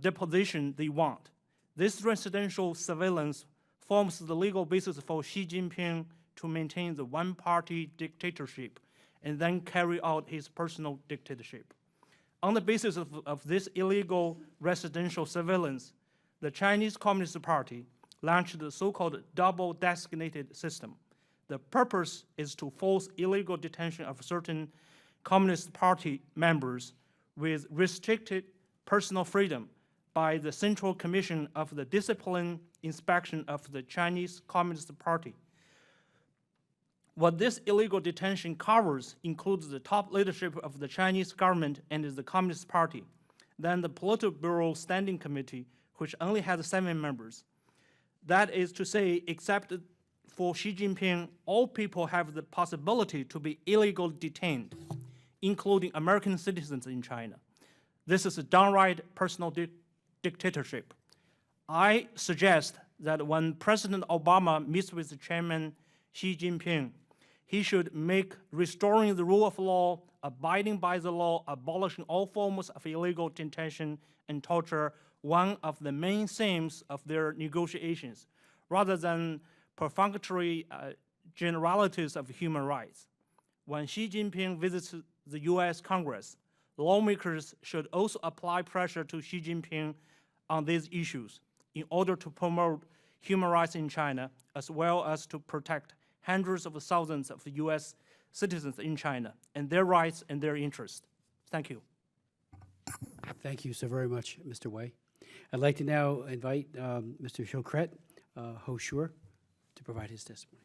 deposition they want. This residential surveillance forms the legal basis for Xi Jinping to maintain the one-party dictatorship and then carry out his personal dictatorship. On the basis of this illegal residential surveillance, the Chinese Communist Party launched the so-called double-designated system. The purpose is to force illegal detention of certain Communist Party members with restricted personal freedom by the Central Commission of the Discipline Inspection of the Chinese Communist Party. What this illegal detention covers includes the top leadership of the Chinese government and the Communist Party, then the Politburo Standing Committee, which only has 7 members. That is to say, except for Xi Jinping, all people have the possibility to be illegally detained, including American citizens in China. This is a downright personal dictatorship. I suggest that when President Obama meets with Chairman Xi Jinping, he should make restoring the rule of law, abiding by the law, abolishing all forms of illegal detention and torture one of the main themes of their negotiations, rather than perfunctory generalities of human rights. When Xi Jinping visits the US Congress, lawmakers should also apply pressure to Xi Jinping on these issues in order to promote human rights in China, as well as to protect hundreds of thousands of US citizens in China and their rights and their interests. Thank you. Thank you so very much, Mr. Wei. I'd like to now invite Mr. Shohret Hoshur to provide his testimony.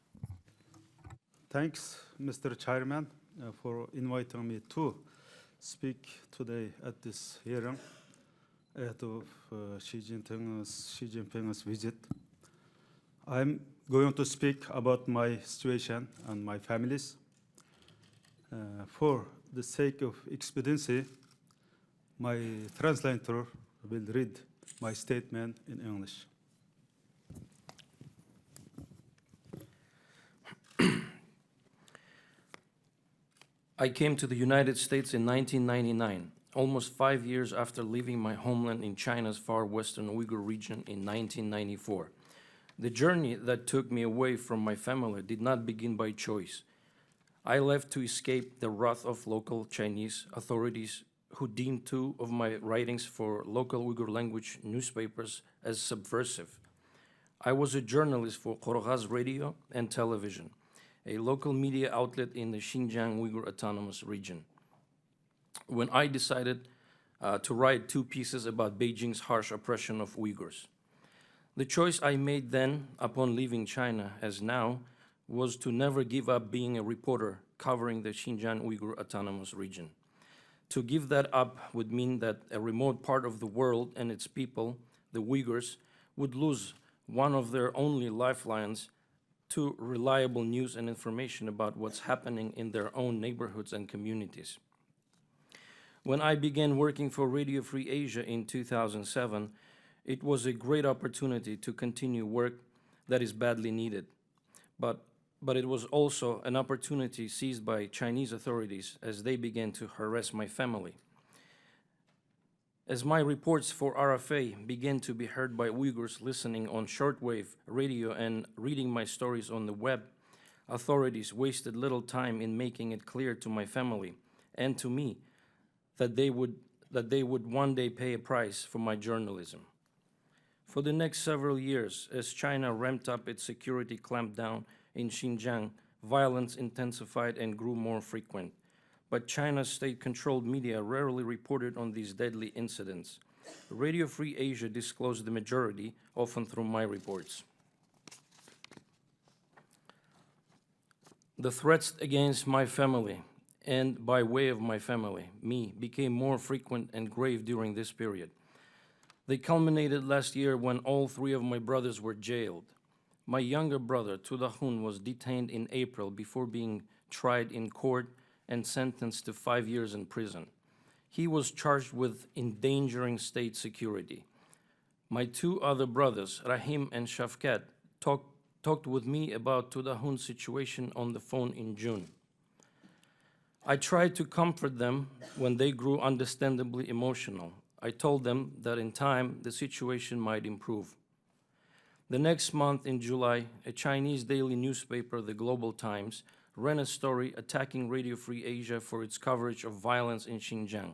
Thanks, Mr. Chairman, for inviting me to speak today at this hearing ahead of Xi Jinping's visit. I'm going to speak about my situation and my family's. For the sake of expediency, my translator will read my statement in English. I came to the United States in 1999, almost 5 years after leaving my homeland in China's far western Uyghur region in 1994. The journey that took me away from my family did not begin by choice. I left to escape the wrath of local Chinese authorities who deemed 2 of my writings for local Uyghur language newspapers as subversive. I was a journalist for Koroghaz Radio and Television, a local media outlet in the Xinjiang Uyghur Autonomous Region. When I decided to write 2 pieces about Beijing's harsh oppression of Uyghurs. The choice I made then, upon leaving China as now, was to never give up being a reporter covering the Xinjiang Uyghur Autonomous Region. To give that up would mean that a remote part of the world and its people, the Uyghurs, would lose one of their only lifelines to reliable news and information about what's happening in their own neighborhoods and communities. When I began working for Radio Free Asia in 2007, it was a great opportunity to continue work that is badly needed. But it was also an opportunity seized by Chinese authorities as they began to harass my family. As my reports for RFA began to be heard by Uyghurs listening on shortwave radio and reading my stories on the web, authorities wasted little time in making it clear to my family and to me that they would one day pay a price for my journalism. For the next several years, as China ramped up its security clampdown in Xinjiang, violence intensified and grew more frequent. But China's state-controlled media rarely reported on these deadly incidents. Radio Free Asia disclosed the majority, often through my reports. The threats against my family, and by way of my family, me, became more frequent and grave during this period. They culminated last year when all three of my brothers were jailed. My younger brother, Tudahun, was detained in April before being tried in court and sentenced to 5 years in prison. He was charged with endangering state security. My two other brothers, Rahim and Shafkat, talked with me about Tudahun's situation on the phone in June. I tried to comfort them when they grew understandably emotional. I told them that in time the situation might improve. The next month in July, a Chinese daily newspaper, the Global Times, ran a story attacking Radio Free Asia for its coverage of violence in Xinjiang.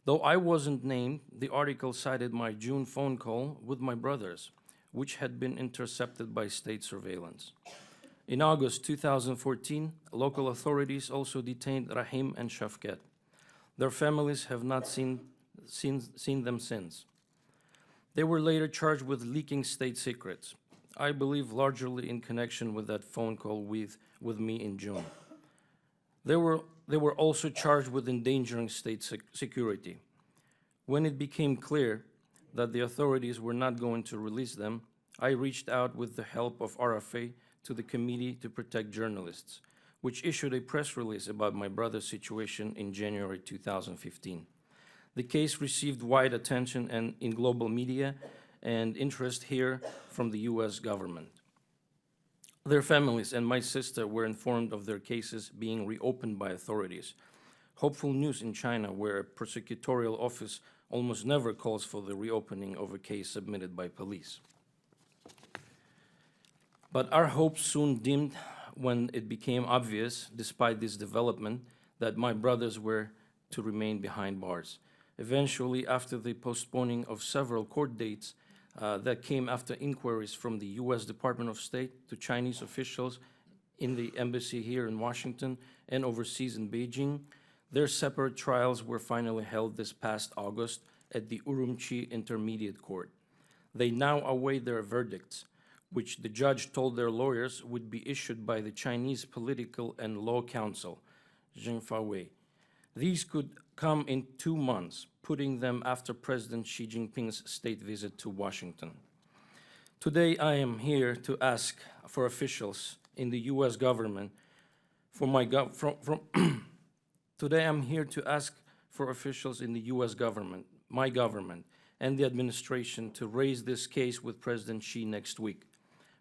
Though I wasn't named, the article cited my June phone call with my brothers, which had been intercepted by state surveillance. In August 2014, local authorities also detained Rahim and Shafkat. Their families have not seen them since. They were later charged with leaking state secrets, I believe largely in connection with that phone call with me in June. They were also charged with endangering state security. When it became clear that the authorities were not going to release them, I reached out with the help of RFA to the Committee to Protect Journalists, which issued a press release about my brother's situation in January 2015. The case received wide attention and in global media and interest here from the US government. Their families and my sister were informed of their cases being reopened by authorities. Hopeful news in China, where a prosecutorial office almost never calls for the reopening of a case submitted by police. But our hopes soon dimmed when it became obvious, despite this development, that my brothers were to remain behind bars. Eventually, after the postponing of several court dates that came after inquiries from the US Department of State to Chinese officials in the embassy here in Washington and overseas in Beijing, their separate trials were finally held this past August at the Urumqi Intermediate Court. They now await their verdicts, which the judge told their lawyers would be issued by the Chinese Political and Law Council, Zhengfawei. These could come in 2 months, putting them after President Xi Jinping's state visit to Washington. Today, I am here to ask for officials in the U.S. government, Today, I'm here to ask for officials in the U.S. government, my government, and the administration to raise this case with President Xi next week.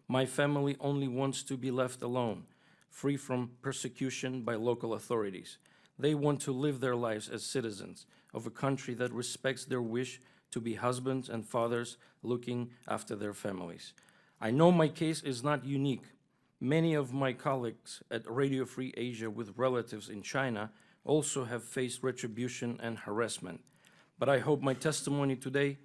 My family only wants to be left alone, free from persecution by local authorities. They want to live their lives as citizens of a country that respects their wish to be husbands and fathers looking after their families. I know my case is not unique. Many of my colleagues at Radio Free Asia with relatives in China also have faced retribution and harassment. But I hope my testimony today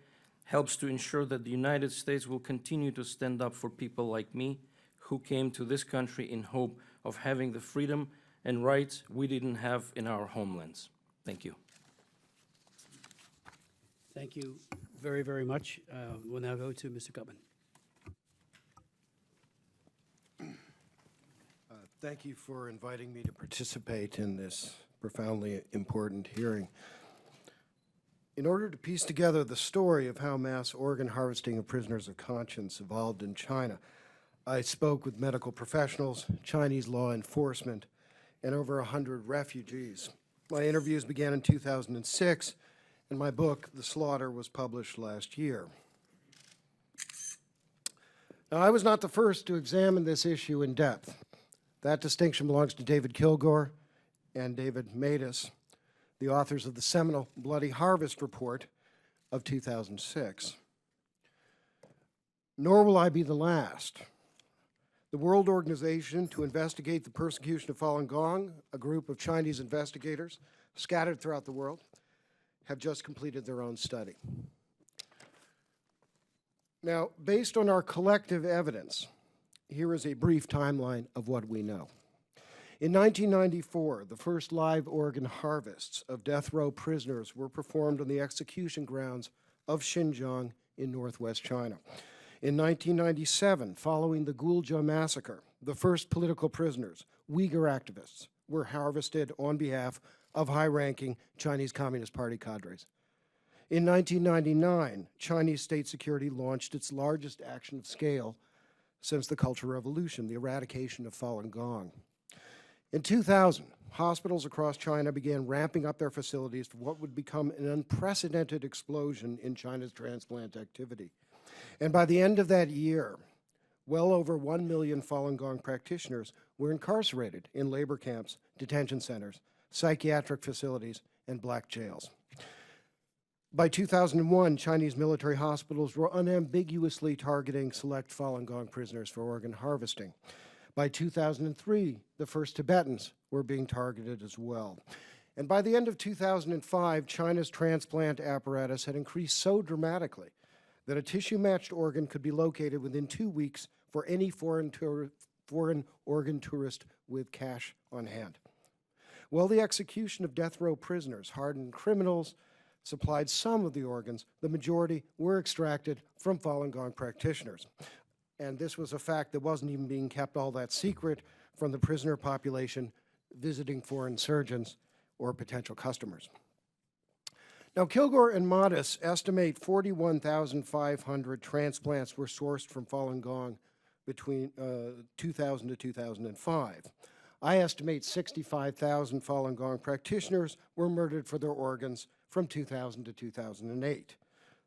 helps to ensure that the United States will continue to stand up for people like me who came to this country in hope of having the freedom and rights we didn't have in our homelands. Thank you. Thank you very, very much. We'll now go to Mr. Gutmann. Thank you for inviting me to participate in this profoundly important hearing. In order to piece together the story of how mass organ harvesting of prisoners of conscience evolved in China, I spoke with medical professionals, Chinese law enforcement, and over 100 refugees. My interviews began in 2006, and my book, The Slaughter, was published last year. Now, I was not the first to examine this issue in depth. That distinction belongs to David Kilgore and David Matus, the authors of the seminal Bloody Harvest Report of 2006. Nor will I be the last. The World Organization to Investigate the Persecution of Falun Gong, a group of Chinese investigators scattered throughout the world, have just completed their own study. Now, based on our collective evidence, here is a brief timeline of what we know. In 1994, the first live organ harvests of death row prisoners were performed on the execution grounds of Xinjiang in northwest China. In 1997, following the Gulja massacre, the first political prisoners, Uyghur activists, were harvested on behalf of high-ranking Chinese Communist Party cadres. In 1999, Chinese state security launched its largest action of scale since the Cultural Revolution, the eradication of Falun Gong. In 2000, hospitals across China began ramping up their facilities for what would become an unprecedented explosion in China's transplant activity. And by the end of that year, well over 1 million Falun Gong practitioners were incarcerated in labor camps, detention centers, psychiatric facilities, and black jails. By 2001, Chinese military hospitals were unambiguously targeting select Falun Gong prisoners for organ harvesting. By 2003, the first Tibetans were being targeted as well. And by the end of 2005, China's transplant apparatus had increased so dramatically that a tissue-matched organ could be located within 2 weeks for any foreign organ tourist with cash on hand. While the execution of death row prisoners, hardened criminals, supplied some of the organs, the majority were extracted from Falun Gong practitioners. And this was a fact that wasn't even being kept all that secret from the prisoner population visiting foreign surgeons or potential customers. Now, Kilgore and Modis estimate 41,500 transplants were sourced from Falun Gong between 2000 to 2005. I estimate 65,000 Falun Gong practitioners were murdered for their organs from 2000 to 2008.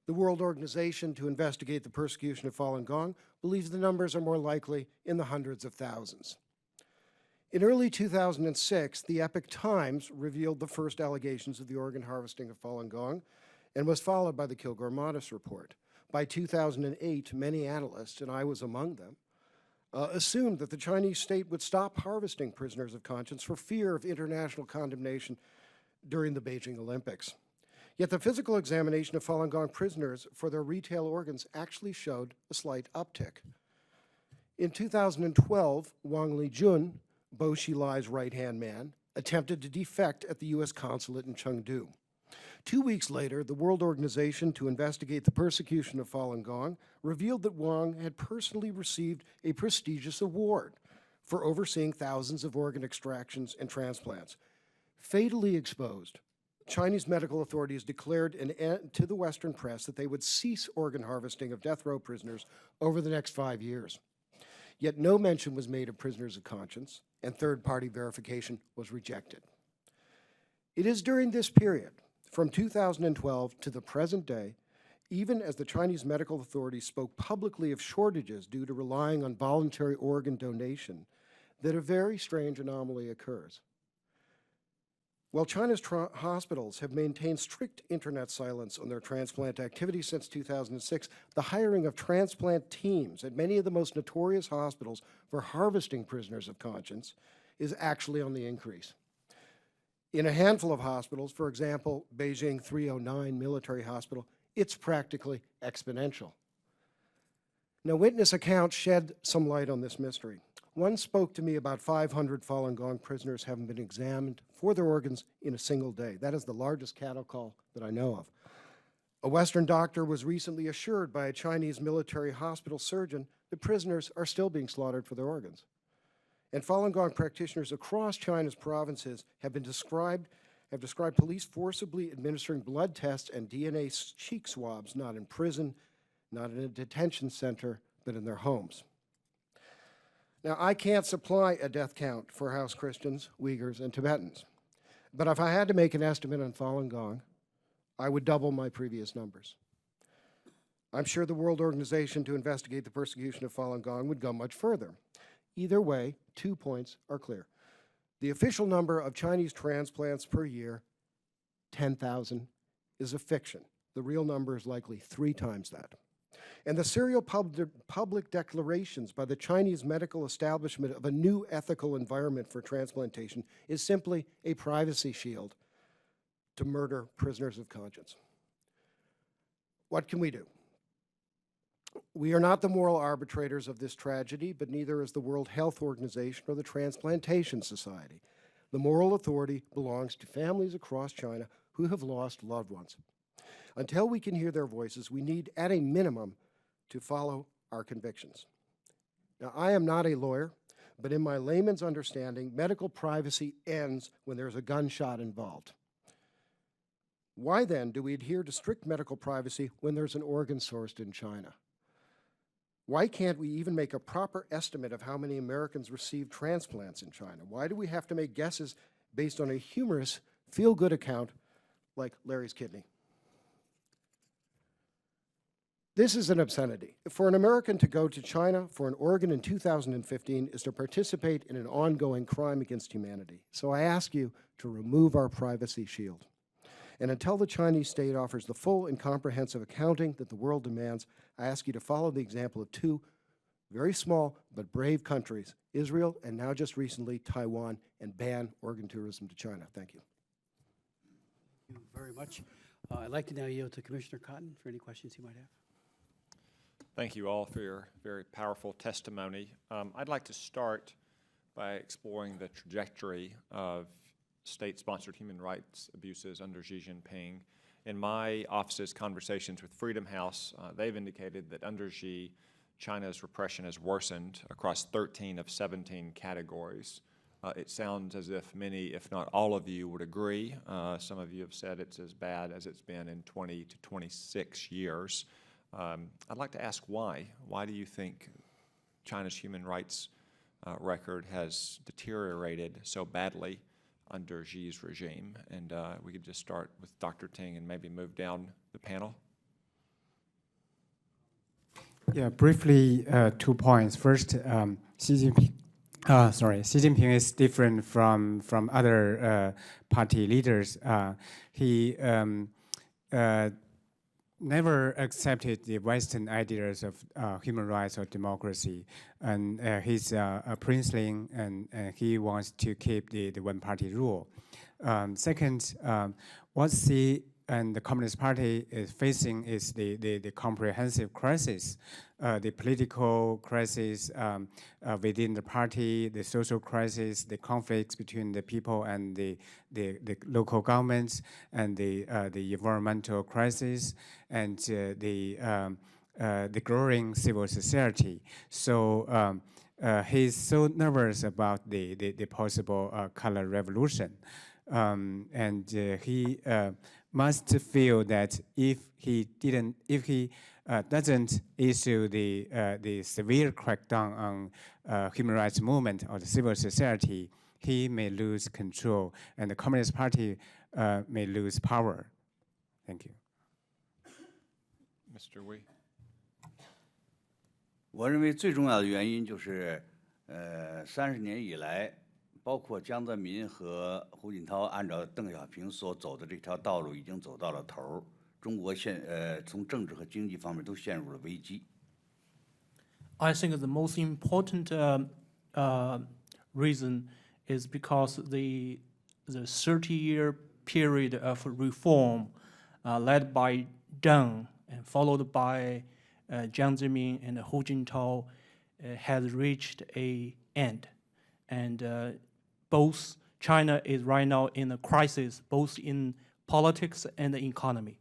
The World Organization to Investigate the Persecution of Falun Gong believes the numbers are more likely in the hundreds of thousands. In early 2006, the Epoch Times revealed the first allegations of the organ harvesting of Falun Gong and was followed by the Kilgore-Modis report. By 2008, many analysts, and I was among them, assumed that the Chinese state would stop harvesting prisoners of conscience for fear of international condemnation during the Beijing Olympics. Yet the physical examination of Falun Gong prisoners for their retail organs actually showed a slight uptick. In 2012, Wang Lijun, Bo Xilai's right-hand man, attempted to defect at the U.S. consulate in Chengdu. 2 weeks later, the World Organization to Investigate the Persecution of Falun Gong revealed that Wang had personally received a prestigious award for overseeing thousands of organ extractions and transplants. Fatally exposed, Chinese medical authorities declared to the Western press that they would cease organ harvesting of death row prisoners over the next 5 years. Yet no mention was made of prisoners of conscience, and third-party verification was rejected. It is during this period, from 2012 to the present day, even as the Chinese medical authorities spoke publicly of shortages due to relying on voluntary organ donation, that a very strange anomaly occurs. While China's hospitals have maintained strict internet silence on their transplant activity since 2006, the hiring of transplant teams at many of the most notorious hospitals for harvesting prisoners of conscience is actually on the increase. In a handful of hospitals, for example, Beijing 309 Military Hospital, it's practically exponential. Now, witness accounts shed some light on this mystery. One spoke to me about 500 Falun Gong prisoners having been examined for their organs in a single day. That is the largest cattle call that I know of. A Western doctor was recently assured by a Chinese military hospital surgeon that prisoners are still being slaughtered for their organs. And Falun Gong practitioners across China's provinces have described police forcibly administering blood tests and DNA cheek swabs, not in prison, not in a detention center, but in their homes. Now, I can't supply a death count for house Christians, Uyghurs, and Tibetans. But if I had to make an estimate on Falun Gong, I would double my previous numbers. I'm sure the World Organization to Investigate the Persecution of Falun Gong would go much further. Either way, 2 points are clear. The official number of Chinese transplants per year, 10,000, is a fiction. The real number is likely 3 times that. And the serial public declarations by the Chinese medical establishment of a new ethical environment for transplantation is simply a privacy shield to murder prisoners of conscience. What can we do? We are not the moral arbitrators of this tragedy, but neither is the World Health Organization or the Transplantation Society. The moral authority belongs to families across China who have lost loved ones. Until we can hear their voices, we need, at a minimum, to follow our convictions. Now, I am not a lawyer, but in my layman's understanding, medical privacy ends when there's a gunshot involved. Why then do we adhere to strict medical privacy when there's an organ sourced in China? Why can't we even make a proper estimate of how many Americans receive transplants in China? Why do we have to make guesses based on a humorous, feel-good account like Larry's kidney? This is an obscenity. For an American to go to China for an organ in 2015 is to participate in an ongoing crime against humanity. So I ask you to remove our privacy shield. And until the Chinese state offers the full and comprehensive accounting that the world demands, I ask you to follow the example of two very small but brave countries, Israel and now just recently Taiwan, and ban organ tourism to China. Thank you. Thank you very much. I'd like to now yield to Commissioner Cotton for any questions he might have. Thank you all for your very powerful testimony. I'd like to start by exploring the trajectory of state-sponsored human rights abuses under Xi Jinping. In my office's conversations with Freedom House, they've indicated that under Xi, China's repression has worsened across 13 of 17 categories. It sounds as if many, if not all of you, would agree. Some of you have said it's as bad as it's been in 20 to 26 years. I'd like to ask why. Why do you think China's human rights record has deteriorated so badly under Xi's regime? And we could just start with Dr. Ting and maybe move down the panel. Yeah, briefly, 2 points. First, Xi Jinping is different from other party leaders. He never accepted the Western ideas of human rights or democracy, and he's a princeling, and he wants to keep the one-party rule. Second, what Xi and the Communist Party is facing is the comprehensive crisis, the political crisis within the party, the social crisis, the conflicts between the people and the local governments, and the environmental crisis, and the growing civil society. So he's so nervous about the possible color revolution, and he must feel that if he doesn't issue the severe crackdown on human rights movement or the civil society, he may lose control, and the Communist Party may lose power. Thank you. Mr. Wei. 我认为最重要的原因就是，30年以来，包括江泽民和胡锦涛按照邓小平所走的这条道路已经走到了头儿，中国从政治和经济方面都陷入了危机。I think the most important reason is because the 30-year period of reform led by Deng and followed by Jiang Zemin and Hu Jintao has reached an end. And both China is right now in a crisis, both in politics and the economy.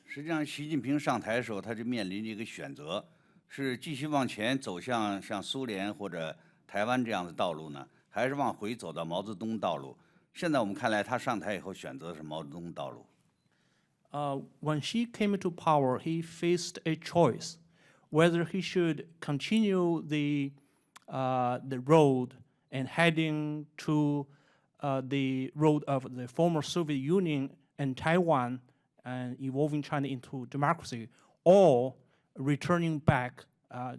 实际上，习近平上台的时候，他就面临着一个选择：是继续往前走向像苏联或者台湾这样的道路呢，还是往回走到毛泽东道路？现在我们看来，他上台以后选择的是毛泽东道路。When he came to power, he faced a choice whether he should continue the road and heading to the road of the former Soviet Union and Taiwan and evolving China into democracy, or returning back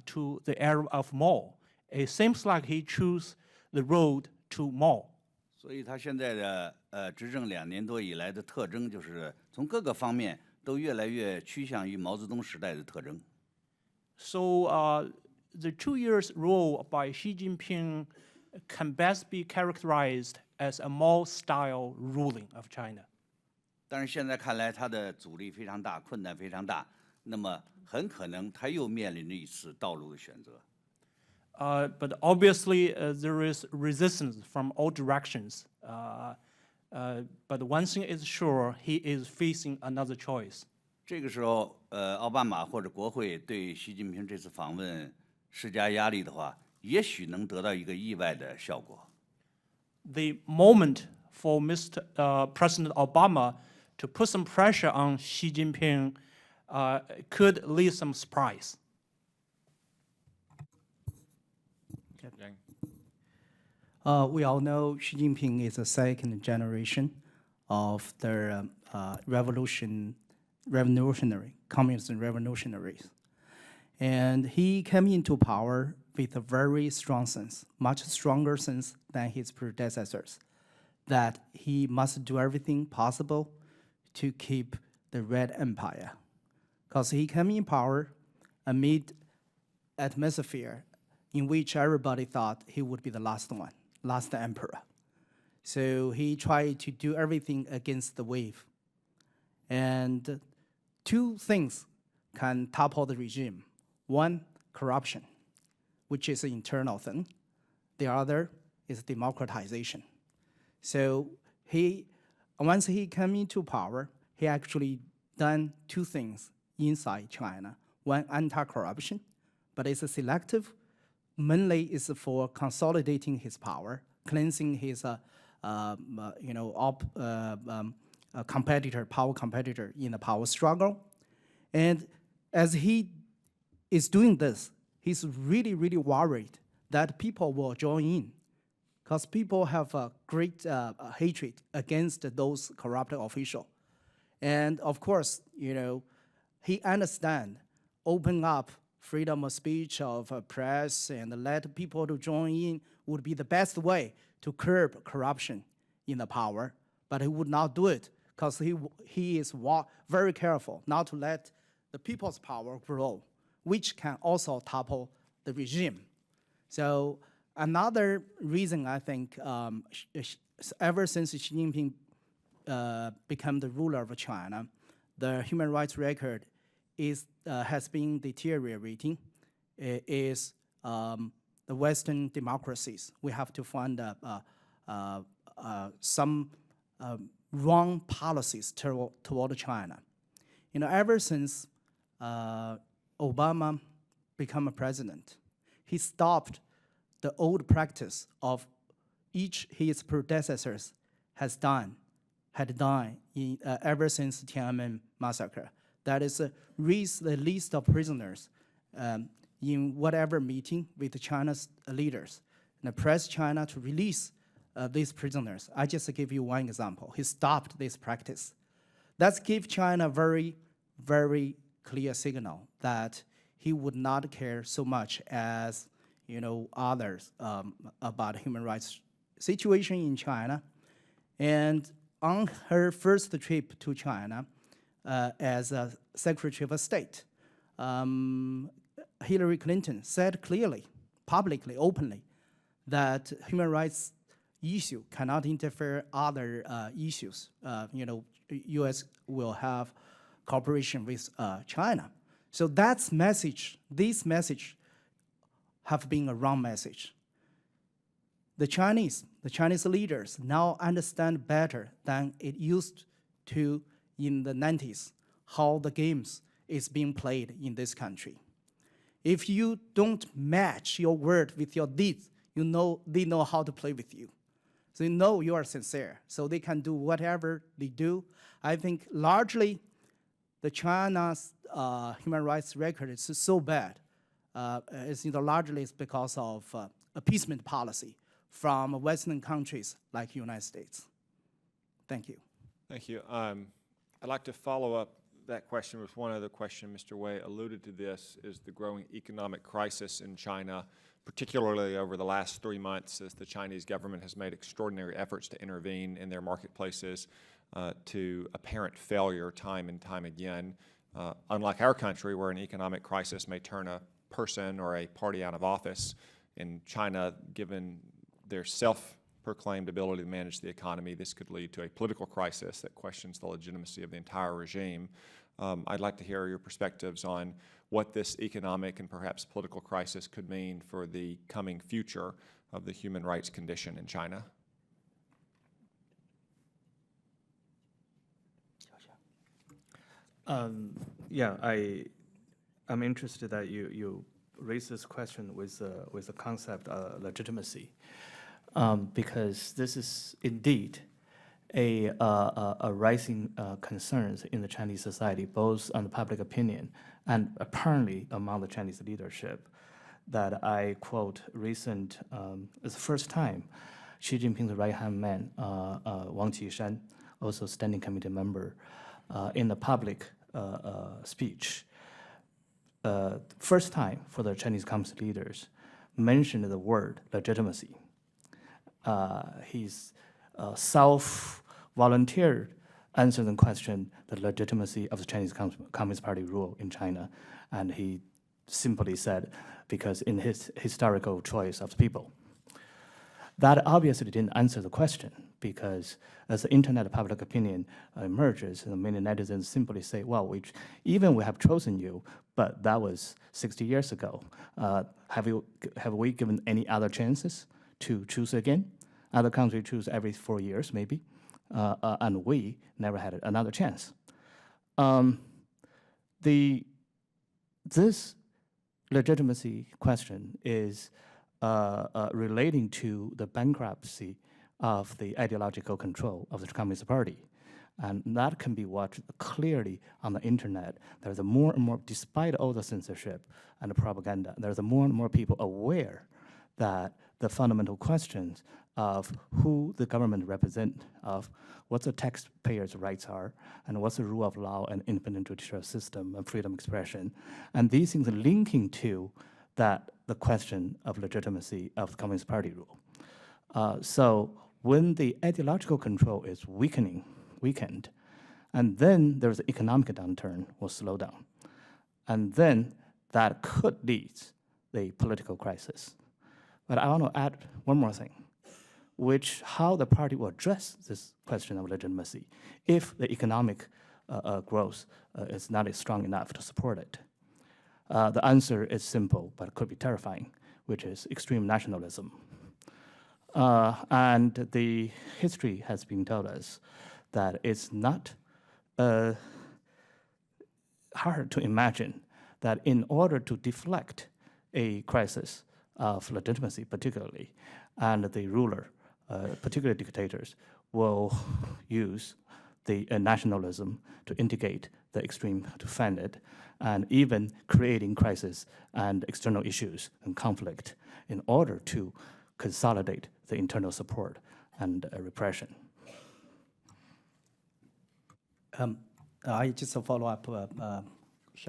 to the era of Mao. It seems like he chose the road to Mao. 所以他现在的执政2年多以来的特征，就是从各个方面都越来越趋向于毛泽东时代的特征。So the 2 years rule by Xi Jinping can best be characterized as a Mao-style ruling of China. 但是现在看来，他的阻力非常大，困难非常大，那么很可能他又面临着一次道路的选择。But obviously, there is resistance from all directions. But one thing is sure, he is facing another choice. 这个时候，奥巴马或者国会对习近平这次访问施加压力的话，也许能得到一个意外的效果。The moment for Mr. President Obama to put some pressure on Xi Jinping could leave some surprise. We all know Xi Jinping is a second generation of the revolutionary, communist revolutionaries. And he came into power with a very strong sense, much stronger sense than his predecessors, that he must do everything possible to keep the Red Empire. Because he came in power amid atmosphere in which everybody thought he would be the last one, last emperor. So he tried to do everything against the wave. And two things can topple the regime. One, corruption, which is an internal thing. The other is democratization. So once he came into power, he actually done two things inside China. One, anti-corruption, but it's a selective. Mainly is for consolidating his power, cleansing his power competitor in the power struggle. And as he is doing this, he's really, really worried that people will join in, because people have a great hatred against those corrupt officials. And of course, he understands open up freedom of speech, of press, and let people to join in would be the best way to curb corruption in the power. But he would not do it, because he is very careful not to let the people's power grow, which can also topple the regime. So another reason, I think, ever since Xi Jinping became the ruler of China, the human rights record has been deteriorating. Is the Western democracies. We have to find some wrong policies toward China. Ever since Obama became a president, he stopped the old practice of each his predecessors had done ever since Tiananmen massacre. That is, raise the list of prisoners in whatever meeting with China's leaders, and press China to release these prisoners. I just give you one example. He stopped this practice. That gives China a very, very clear signal that he would not care so much as others about human rights situation in China. And on her first trip to China, as a Secretary of State, Hillary Clinton said clearly, publicly, openly, that human rights issue cannot interfere other issues. U.S. will have cooperation with China. So this message have been a wrong message. The Chinese leaders now understand better than it used to in the 90s how the games is being played in this country. If you don't match your word with your deeds, they know how to play with you. So you are sincere. So they can do whatever they do. I think largely the China's human rights record is so bad. It's largely because of appeasement policy from Western countries like United States. Thank you. Thank you. I'd like to follow up that question with one other question. Mr. Wei alluded to this, is the growing economic crisis in China, particularly over the last 3 months as the Chinese government has made extraordinary efforts to intervene in their marketplaces to apparent failure time and time again. Unlike our country, where an economic crisis may turn a person or a party out of office, in China, given their self-proclaimed ability to manage the economy, this could lead to a political crisis that questions the legitimacy of the entire regime. I'd like to hear your perspectives on what this economic and perhaps political crisis could mean for the coming future of the human rights condition in China. Yeah, I'm interested that you raise this question with the concept of legitimacy, because this is indeed a rising concerns in the Chinese society, both on the public opinion and apparently among the Chinese leadership. That I quote recent, it's the first time Xi Jinping's right-hand man, Wang Qishan, also standing committee member, in the public speech, first time for the Chinese Communist leaders, mentioned the word legitimacy. He's self-volunteered answering the question, the legitimacy of the Chinese Communist Party rule in China, and he simply said, because in his historical choice of the people. That obviously didn't answer the question, because as the internet public opinion emerges, many netizens simply say, well, even we have chosen you, but that was 60 years ago. Have we given any other chances to choose again? Other countries choose every 4 years, maybe, and we never had another chance. This legitimacy question is relating to the bankruptcy of the ideological control of the Communist Party. And that can be watched clearly on the internet. There's more and more, despite all the censorship and the propaganda, there's more and more people aware that the fundamental questions of who the government represents, of what the taxpayers' rights are, and what's the rule of law and independent judicial system and freedom of expression. And these things are linking to that the question of legitimacy of the Communist Party rule. So when the ideological control is weakened, and then there's an economic downturn will slow down. And then that could lead the political crisis. But I want to add one more thing, which how the party will address this question of legitimacy if the economic growth is not strong enough to support it. The answer is simple, but it could be terrifying, which is extreme nationalism. And the history has been told us that it's not hard to imagine that in order to deflect a crisis of legitimacy particularly, and the ruler, particularly dictators, will use the nationalism to indicate the extreme, to fend it, and even creating crisis and external issues and conflict in order to consolidate the internal support and repression. I just follow up Xiao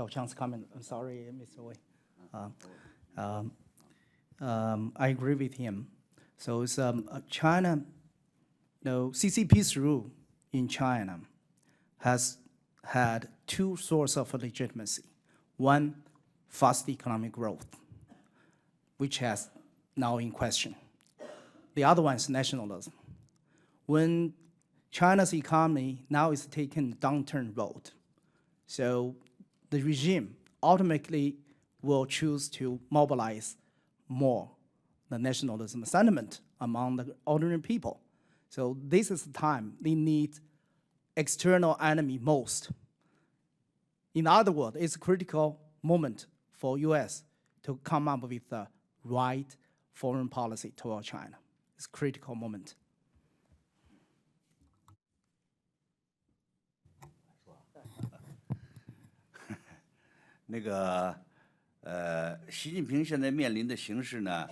Qiang's comment. I'm sorry, Mr. Wei. I agree with him. So it's China, CCP's rule in China has had two sources of legitimacy. One, fast economic growth, which has now in question. The other one is nationalism. When China's economy now is taking downturn road, so the regime ultimately will choose to mobilize more the nationalism sentiment among the ordinary people. So this is the time they need external enemy most. In other words, it's a critical moment for US to come up with the right foreign policy toward China. It's a critical moment. Xi Jinping 现在面临的形势呢，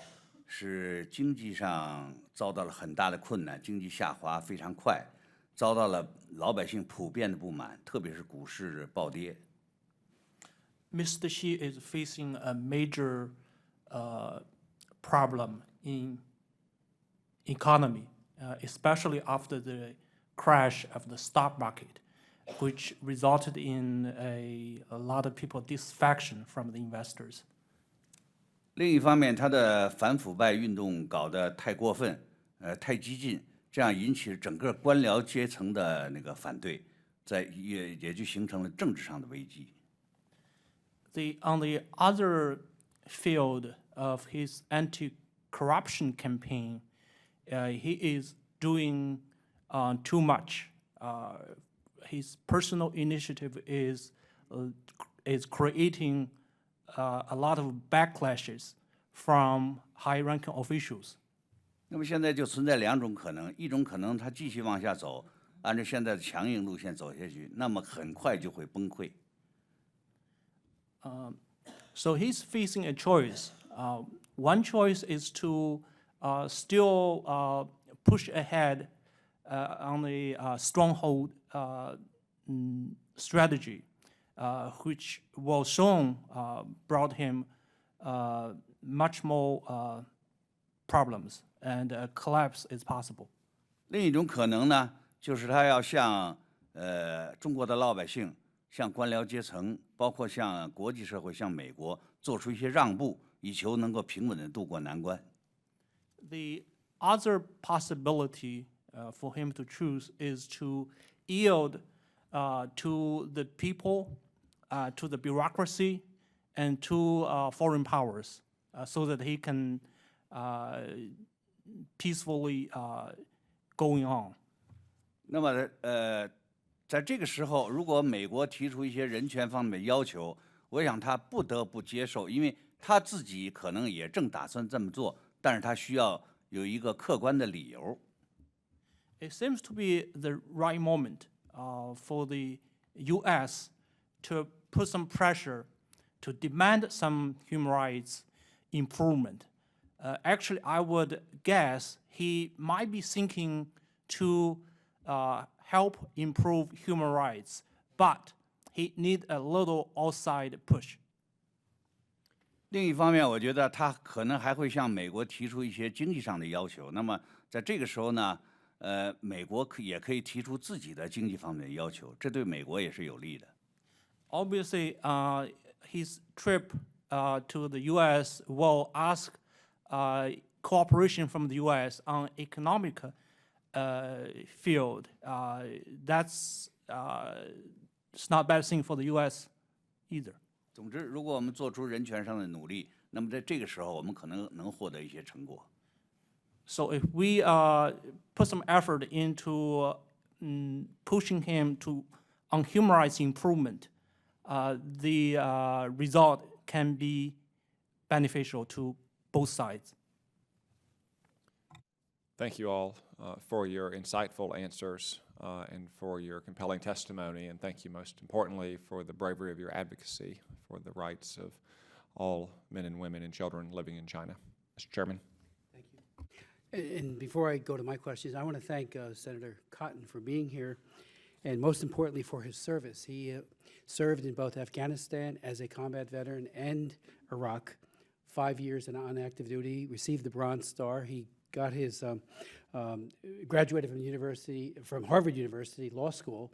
是经济上遭到了很大的困难，经济下滑非常快，遭到了老百姓普遍的不满，特别是股市暴跌。Mr. Xi is facing a major problem in economy, especially after the crash of the stock market, which resulted in a lot of people dissatisfaction from the investors. 另一方面，他的反腐败运动搞得太过分，太激进，这样引起整个官僚阶层的那个反对，也就形成了政治上的危机。On the other field of his anti-corruption campaign, he is doing too much. his personal initiative is creating a lot of backlashes from high-ranking officials. 那么现在就存在两种可能，一种可能他继续往下走，按照现在的强硬路线走下去，那么很快就会崩溃。So he's facing a choice. One choice is to still push ahead on the stronghold strategy, which will soon brought him much more problems, and a collapse is possible. 另一种可能呢，就是他要向中国的老百姓、向官僚阶层，包括向国际社会、向美国做出一些让步，以求能够平稳地渡过难关。The other possibility for him to choose is to yield to the people, to the bureaucracy, and to foreign powers, so that he can peacefully going on. 那么在这个时候，如果美国提出一些人权方面的要求，我想他不得不接受，因为他自己可能也正打算这么做，但是他需要有一个客观的理由。It seems to be the right moment for the U.S. to put some pressure to demand some human rights improvement. Actually, I would guess he might be thinking to help improve human rights, but he needs a little outside push. 另一方面，我觉得他可能还会向美国提出一些经济上的要求。那么在这个时候呢，美国也可以提出自己的经济方面的要求，这对美国也是有利的。Obviously, his trip to the U.S. will ask cooperation from the U.S. on economic field. That's it's not a bad thing for the U.S. either. 总之，如果我们做出人权上的努力，那么在这个时候，我们可能能获得一些成果。So if we put some effort into pushing him to on human rights improvement, the result can be beneficial to both sides. Thank you all for your insightful answers and for your compelling testimony, and thank you most importantly for the bravery of your advocacy for the rights of all men and women and children living in China. Mr. Chairman. Thank you. And before I go to my questions, I want to thank Senator Cotton for being here, and most importantly for his service. He served in both Afghanistan as a combat veteran and Iraq, 5 years on active duty, received the Bronze Star. He got his graduated from Harvard University Law School,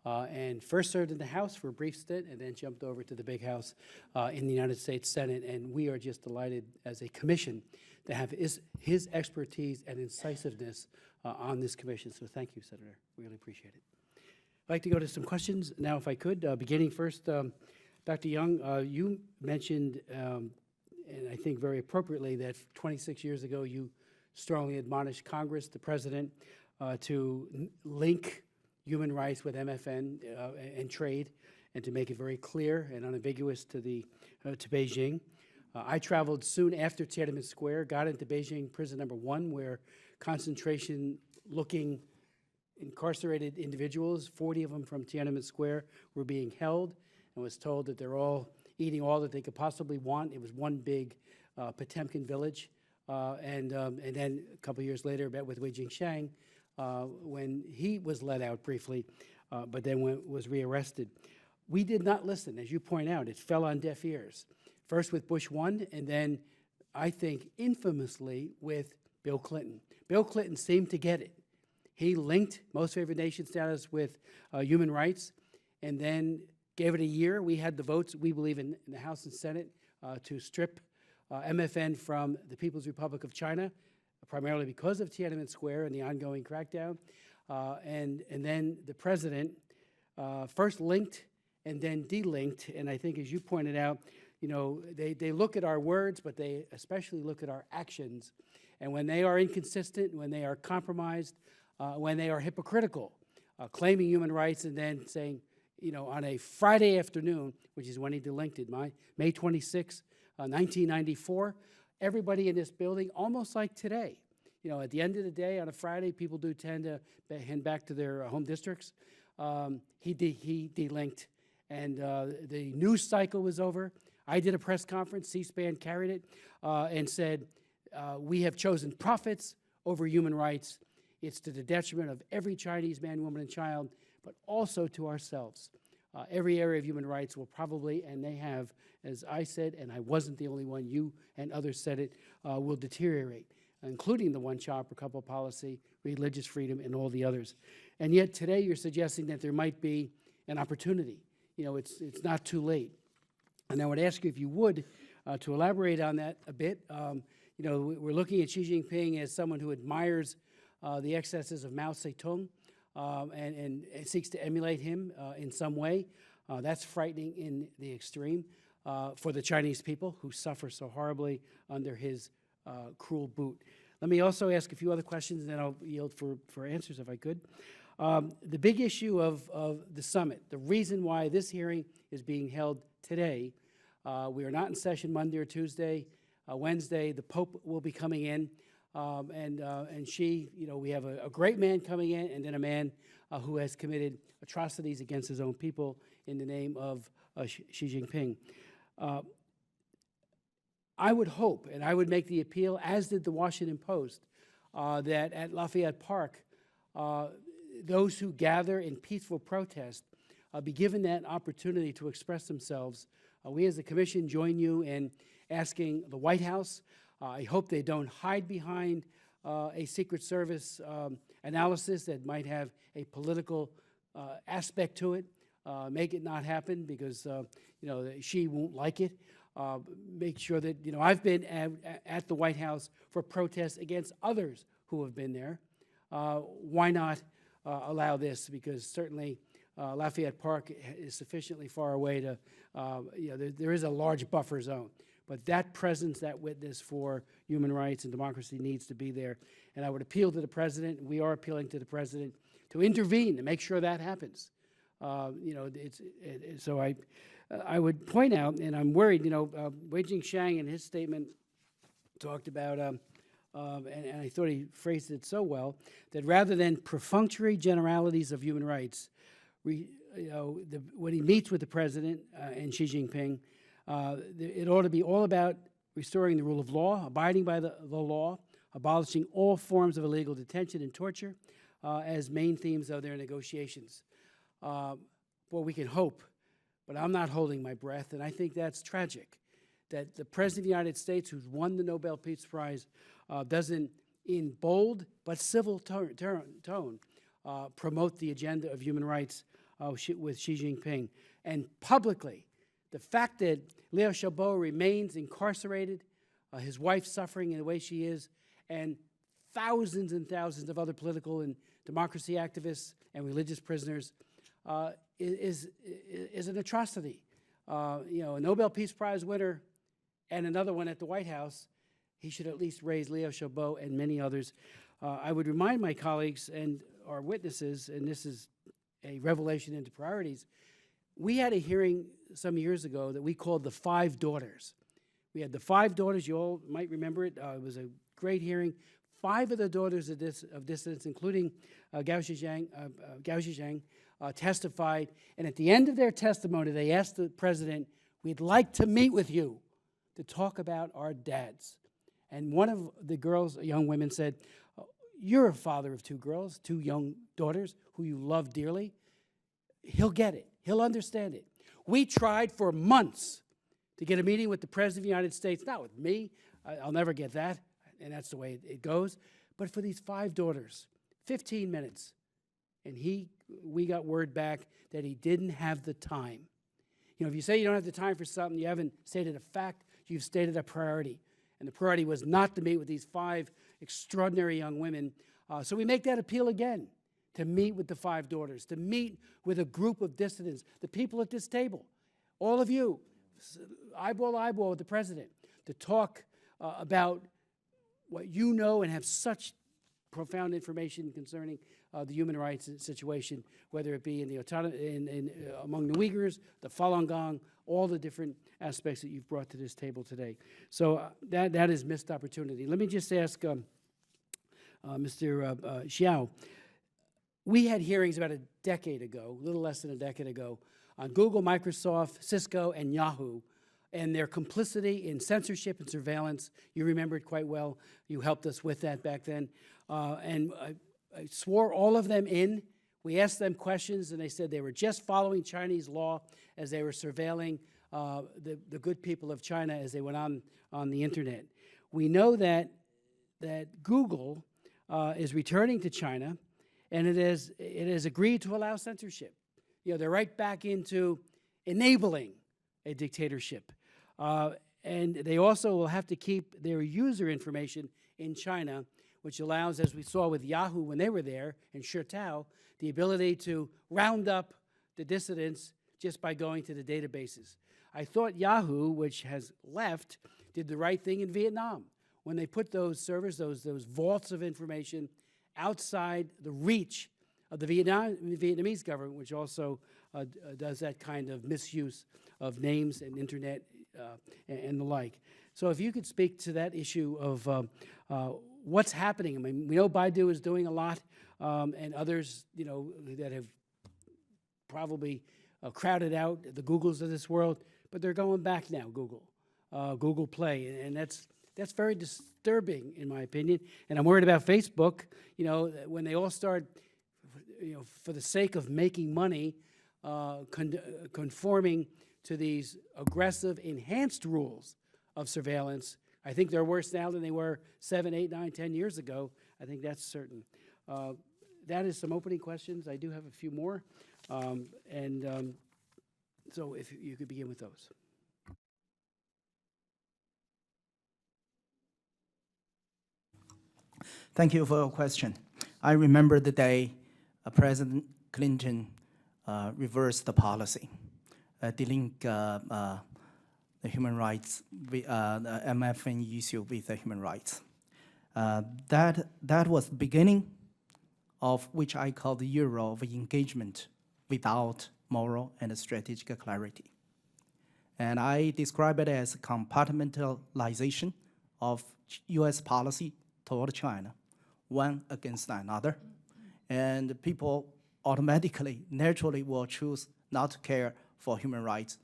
and first served in the House for a brief stint, and then jumped over to the big House in the United States Senate. And we are just delighted as a commission to have his expertise and incisiveness on this commission. So thank you, Senator. Really appreciate it. I'd like to go to some questions now, if I could. Beginning first, Dr. Young, you mentioned, and I think very appropriately, that 26 years ago you strongly admonished Congress, the President, to link human rights with MFN and trade, and to make it very clear and unambiguous to Beijing. I traveled soon after Tiananmen Square, got into Beijing prison number 1, where concentration-looking incarcerated individuals, 40 of them from Tiananmen Square, were being held, and was told that they're all eating all that they could possibly want. It was one big Potemkin village. And then a couple years later, met with Wei Jingsheng when he was let out briefly, but then was rearrested. We did not listen, as you point out. It fell on deaf ears. First with Bush 1, and then I think infamously with Bill Clinton. Bill Clinton seemed to get it. He linked most favored nation status with human rights, and then gave it a year. We had the votes, we believe, in the House and Senate to strip MFN from the People's Republic of China, primarily because of Tiananmen Square and the ongoing crackdown. And then the president first linked and then delinked. And I think, as you pointed out, you know, they look at our words, but they especially look at our actions. And when they are inconsistent, when they are compromised, when they are hypocritical, claiming human rights and then saying, you know, on a Friday afternoon, which is when he delinqued, May 26, 1994, everybody in this building, almost like today, you know, at the end of the day, on a Friday, people do tend to head back to their home districts. He delinked, and the news cycle was over. I did a press conference, C-SPAN carried it, and said, we have chosen profits over human rights. It's to the detriment of every Chinese man, woman, and child, but also to ourselves. Every area of human rights will probably, and they have, as I said, and I wasn't the only one, you and others said it, will deteriorate, including the one-child per couple policy, religious freedom, and all the others. And yet today you're suggesting that there might be an opportunity. You know, it's not too late. And I would ask you if you would, to elaborate on that a bit. You know, we're looking at Xi Jinping as someone who admires the excesses of Mao Zedong and seeks to emulate him in some way. That's frightening in the extreme for the Chinese people who suffer so horribly under his cruel boot. Let me also ask a few other questions, and then I'll yield for answers if I could. The big issue of the summit, the reason why this hearing is being held today, we are not in session Monday or Tuesday. Wednesday, the Pope will be coming in, and Xi, you know, we have a great man coming in, and then a man who has committed atrocities against his own people in the name of Xi Jinping. I would hope, and I would make the appeal, as did the Washington Post, that at Lafayette Park, those who gather in peaceful protest be given that opportunity to express themselves. We as a commission join you in asking the White House. I hope they don't hide behind a Secret Service analysis that might have a political aspect to it. Make it not happen because, you know, Xi won't like it. Make sure that, you know, I've been at the White House for protests against others who have been there. Why not allow this? Because certainly Lafayette Park is sufficiently far away to, you know, there is a large buffer zone. But that presence, that witness for human rights and democracy needs to be there. And I would appeal to the President, and we are appealing to the President, to intervene and make sure that happens. You know, so I would point out, and I'm worried, you know, Wei Jingsheng in his statement talked about, and I thought he phrased it so well, that rather than perfunctory generalities of human rights, you know, when he meets with the President and Xi Jinping, it ought to be all about restoring the rule of law, abiding by the law, abolishing all forms of illegal detention and torture as main themes of their negotiations. Well, we can hope, but I'm not holding my breath, and I think that's tragic, that the President of the United States, who's won the Nobel Peace Prize, doesn't, in bold but civil tone, promote the agenda of human rights with Xi Jinping. And publicly, the fact that Liu Xiaobo remains incarcerated, his wife suffering in the way she is, and thousands and thousands of other political and democracy activists and religious prisoners is an atrocity. You know, a Nobel Peace Prize winner and another one at the White House, he should at least raise Liu Xiaobo and many others. I would remind my colleagues and our witnesses, and this is a revelation into priorities, we had a hearing some years ago that we called the 5 Daughters. We had the 5 daughters, you all might remember it. It was a great hearing. 5 of the daughters of dissidents, including Gao Zhisheng, testified. And at the end of their testimony, they asked the President, we'd like to meet with you to talk about our dads. And one of the girls, young women, said, you're a father of 2 girls, 2 young daughters who you love dearly. He'll get it. He'll understand it. We tried for months to get a meeting with the President of the United States, not with me. I'll never get that, and that's the way it goes. But for these 5 daughters, 15 minutes. And we got word back that he didn't have the time. You know, if you say you don't have the time for something, you haven't stated a fact, you've stated a priority. And the priority was not to meet with these 5 extraordinary young women. So we make that appeal again, to meet with the 5 daughters, to meet with a group of dissidents, the people at this table, all of you, eyeball to eyeball with the President, to talk about what you know and have such profound information concerning the human rights situation, whether it be in the among the Uyghurs, the Falun Gong, all the different aspects that you've brought to this table today. So that is missed opportunity. Let me just ask Mr. Xiao. We had hearings about a decade ago, a little less than a decade ago, on Google, Microsoft, Cisco, and Yahoo, and their complicity in censorship and surveillance. You remember it quite well. You helped us with that back then. And I swore all of them in. We asked them questions, and they said they were just following Chinese law as they were surveilling the good people of China as they went on the internet. We know that Google is returning to China, and it has agreed to allow censorship. You know, they're right back into enabling a dictatorship. And they also will have to keep their user information in China, which allows, as we saw with Yahoo when they were there, and Shohret, the ability to round up the dissidents just by going to the databases. I thought Yahoo, which has left, did the right thing in Vietnam when they put those servers, those vaults of information outside the reach of the Vietnamese government, which also does that kind of misuse of names and internet and the like. So if you could speak to that issue of what's happening. I mean, we know Baidu is doing a lot, and others, you know, that have probably crowded out the Googles of this world, but they're going back now, Google Play, and that's very disturbing, in my opinion. And I'm worried about Facebook, you know, when they all start, you know, for the sake of making money, conforming to these aggressive, enhanced rules of surveillance. I think they're worse now than they were 7, 8, 9, 10 years ago. I think that's certain. That is some opening questions. I do have a few more. So if you could begin with those. Thank you for your question. I remember the day President Clinton reversed the policy, dealing the human rights, the MFN issue with the human rights. That was the beginning of which I call the era of engagement without moral and strategic clarity. And I describe it as compartmentalization of US policy toward China, one against another. And people automatically, naturally will choose not to care for human rights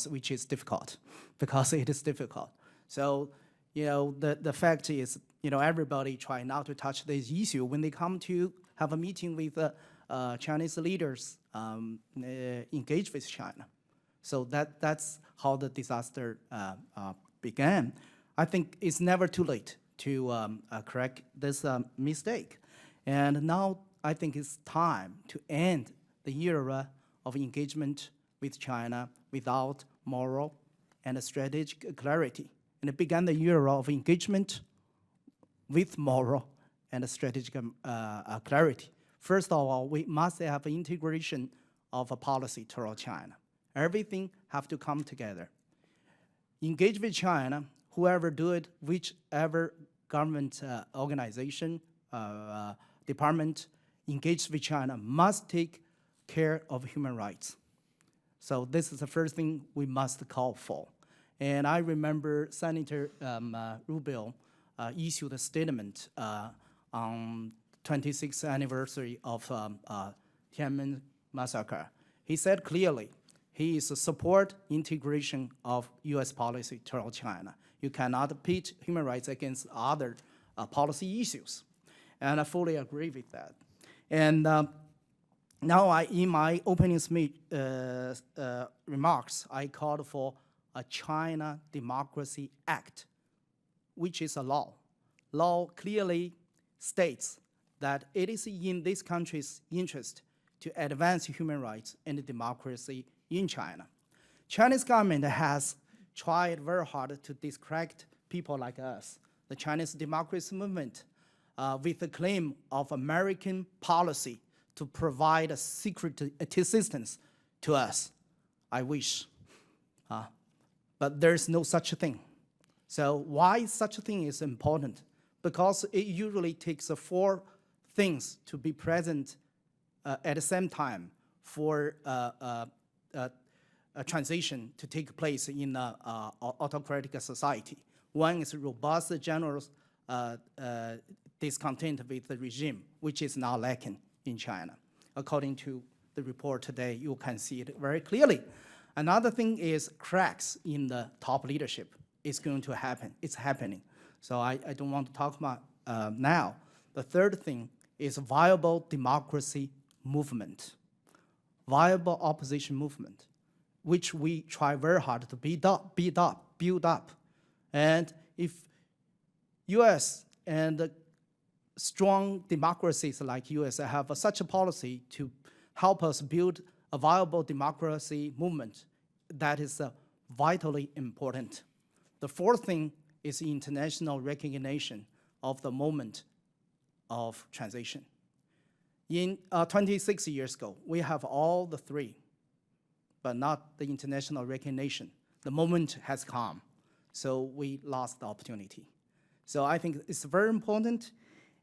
which is difficult, because it is difficult. So, you know, the fact is, you know, everybody try not to touch this issue when they come to have a meeting with Chinese leaders, engage with China. So that's how the disaster began. I think it's never too late to correct this mistake. And now I think it's time to end the era of engagement with China without moral and strategic clarity. And it began the era of engagement with moral and strategic clarity. First of all, we must have an integration of a policy toward China. Everything have to come together. Engage with China, whoever do it, whichever government organization, department engaged with China must take care of human rights. So this is the first thing we must call for. And I remember Senator Rubio issued a statement on 26th anniversary of Tiananmen massacre. He said clearly, he is support integration of US policy toward China. You cannot pit human rights against other policy issues. And I fully agree with that. And now in my opening remarks, I called for a China Democracy Act, which is a law. Law clearly states that it is in this country's interest to advance human rights and democracy in China. Chinese government has tried very hard to discredit people like us, the Chinese democracy movement, with the claim of American policy to provide a secret assistance to us. I wish, but there's no such thing. So why such a thing is important? because it usually takes 4 things to be present at the same time for a transition to take place in an autocratic society. One is robust general discontent with the regime, which is now lacking in China. According to the report today, you can see it very clearly. Another thing is cracks in the top leadership. It's going to happen. It's happening. So I don't want to talk about now. The third thing is viable democracy movement, viable opposition movement, which we try very hard to build up. And if U.S. and strong democracies like U.S. have such a policy to help us build a viable democracy movement, that is vitally important. The fourth thing is international recognition of the moment of transition. In 26 years ago, we have all the 3, but not the international recognition. The moment has come, so we lost the opportunity. So I think it's very important,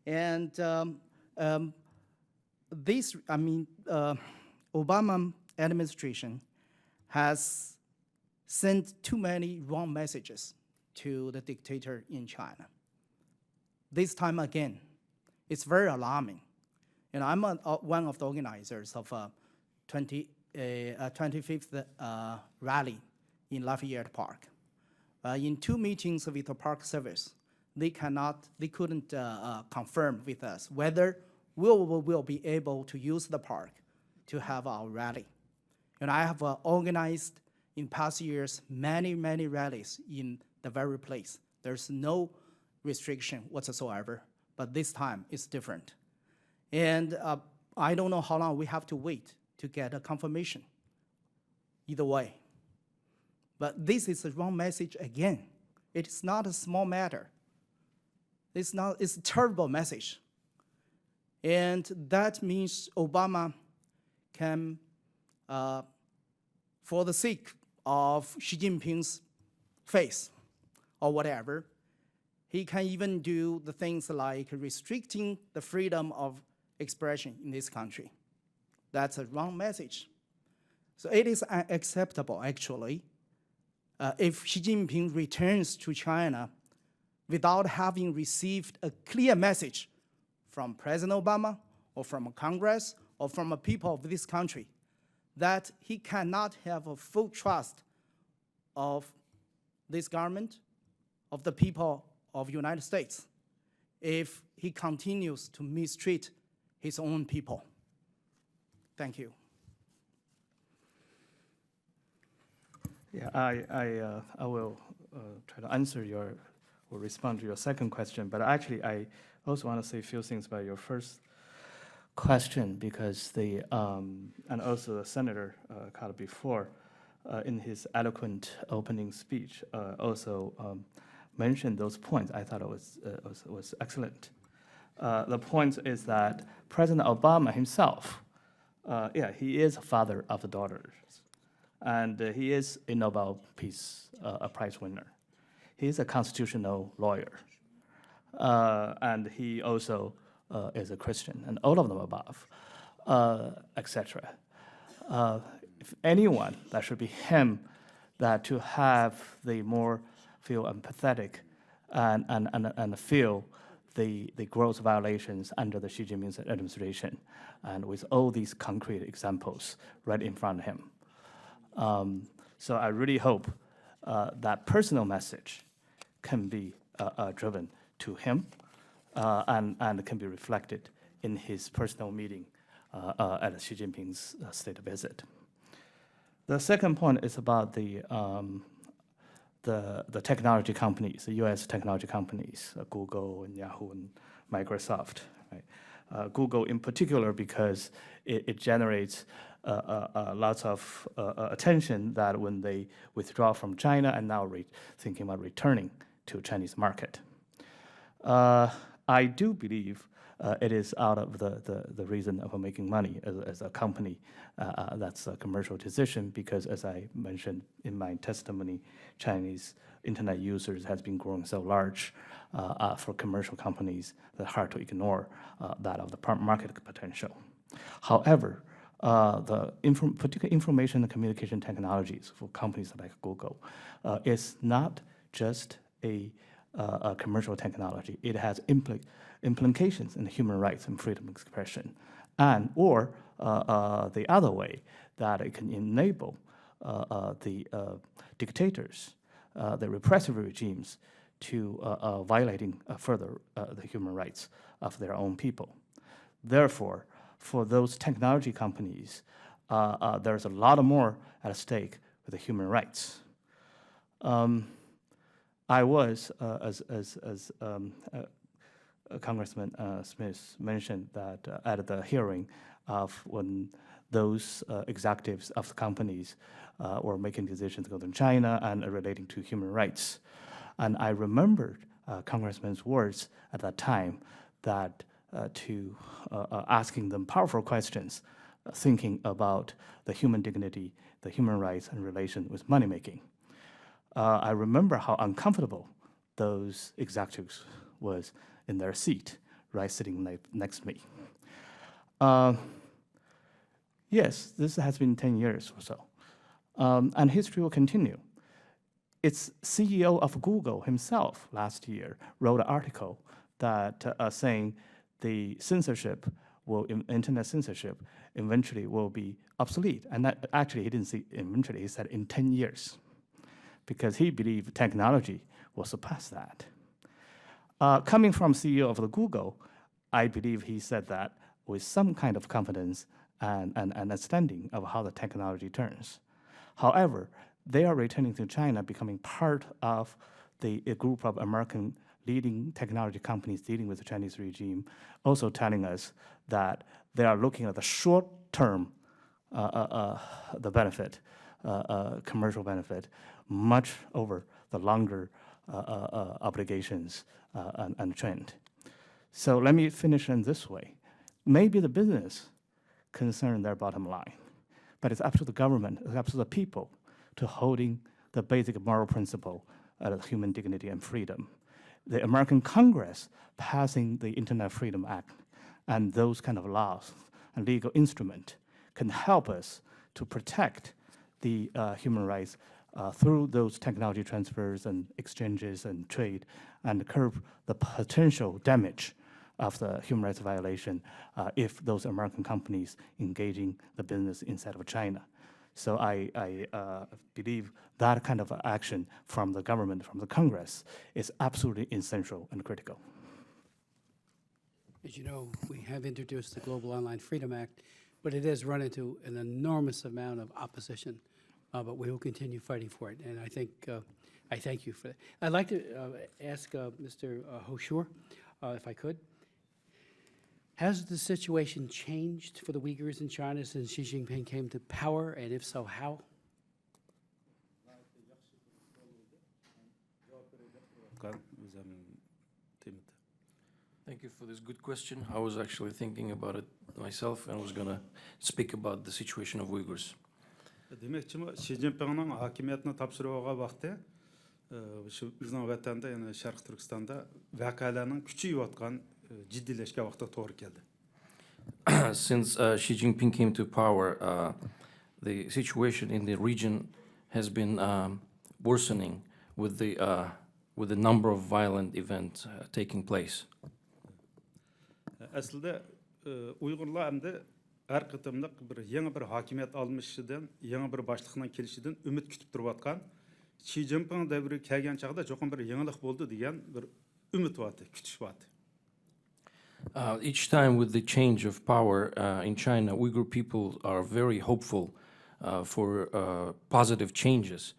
and Obama administration has sent too many wrong messages to the dictator in China. This time again, it's very alarming. And I'm one of the organizers of 25th rally in Lafayette Park. In 2 meetings with the Park Service, they couldn't confirm with us whether we will be able to use the park to have our rally. And I have organized in past years many rallies in the very place. There's no restriction whatsoever, but this time it's different. And I don't know how long we have to wait to get a confirmation. Either way. But this is the wrong message again. It is not a small matter. It's a terrible message. And that means Obama can, for the sake of Xi Jinping's face or whatever, he can even do the things like restricting the freedom of expression in this country. That's a wrong message. So it is unacceptable, actually, if Xi Jinping returns to China without having received a clear message from President Obama or from Congress or from the people of this country that he cannot have a full trust of this government, of the people of the United States, if he continues to mistreat his own people. Thank you. Yeah, I will try to answer or respond to your second question, but actually I also want to say a few things about your first question, because and also the Senator Carter before, in his eloquent opening speech, also mentioned those points. I thought it was excellent. The point is that President Obama himself, he is a father of the daughters, and he is a Nobel Peace Prize winner. He is a constitutional lawyer, and he also is a Christian, and all of them above, etc. If anyone, that should be him, that to have the more feel empathetic and feel the gross violations under the Xi Jinping administration, and with all these concrete examples right in front of him. So I really hope that personal message can be driven to him and can be reflected in his personal meeting at Xi Jinping's state visit. The second point is about the technology companies, the U.S. technology companies, Google and Yahoo and Microsoft. Right? Google in particular, because it generates lots of attention that when they withdraw from China and now thinking about returning to Chinese market. I do believe it is out of the reason of making money as a company. That's a commercial decision because, as I mentioned in my testimony, Chinese internet users has been growing so large for commercial companies that hard to ignore that of the market potential. However, the particular information and communication technologies for companies like Google is not just a commercial technology. It has implications in human rights and freedom of expression, and or the other way that it can enable the dictators, the repressive regimes, to violating further the human rights of their own people. Therefore, for those technology companies, there's a lot more at stake with the human rights. I was, as Congressman Smith mentioned, that at the hearing of when those executives of the companies were making decisions to go to China and relating to human rights. And I remembered Congressman's words at that time that to asking them powerful questions, thinking about the human dignity, the human rights, and relation with money-making. I remember how uncomfortable those executives was in their seat, right, sitting next to me. Yes, this has been 10 years or so, and history will continue. Its CEO of Google himself last year wrote an article that saying the censorship internet censorship eventually will be obsolete. And that, actually, he didn't say eventually, he said in 10 years, because he believed technology will surpass that. Coming from CEO of the Google, I believe he said that with some kind of confidence and understanding of how the technology turns. However, they are returning to China, becoming part of a group of American leading technology companies dealing with the Chinese regime, also telling us that they are looking at the short-term the benefit, commercial benefit, much over the longer obligations and trend. So let me finish in this way. Maybe the business concern their bottom line, but it's up to the government, it's up to the people to holding the basic moral principle of human dignity and freedom. The American Congress passing the Internet Freedom Act and those kind of laws and legal instrument can help us to protect the human rights through those technology transfers and exchanges and trade, and curb the potential damage of the human rights violation if those American companies engaging the business inside of China. So I believe that kind of action from the government, from the Congress, is absolutely essential and critical. As you know, we have introduced the Global Online Freedom Act, but it has run into an enormous amount of opposition. But we will continue fighting for it, and I think I thank you for that. I'd like to ask Mr. Hoshur, if I could. Has the situation changed for the Uyghurs in China since Xi Jinping came to power, and if so, how? Thank you for this good question. I was actually thinking about it myself, and I was going to speak about the situation of Uyghurs. Демекчи, Ши Цзиньпиннің хакимиятini тапшыруға вақты, біздің ватанда, яғни Шарқ Түркістанда вакаланың күчейіп атқан жиддилешке вақты тоғры келді. Since Xi Jinping came to power, the situation in the region has been worsening with the number of violent events taking place. Aslında Uyg'urlar endi har qitimliq bir yangi bir hokimiyat almışıdan, yangi bir başlıqdan kelişidan ümit kütüp turib atkan. Xi Jinping davri kelgan chaqda cho'qim bir yangilik bo'ldi degan bir umid bor, kutish bor. Each time with the change of power in China, Uyghur people are very hopeful for positive changes.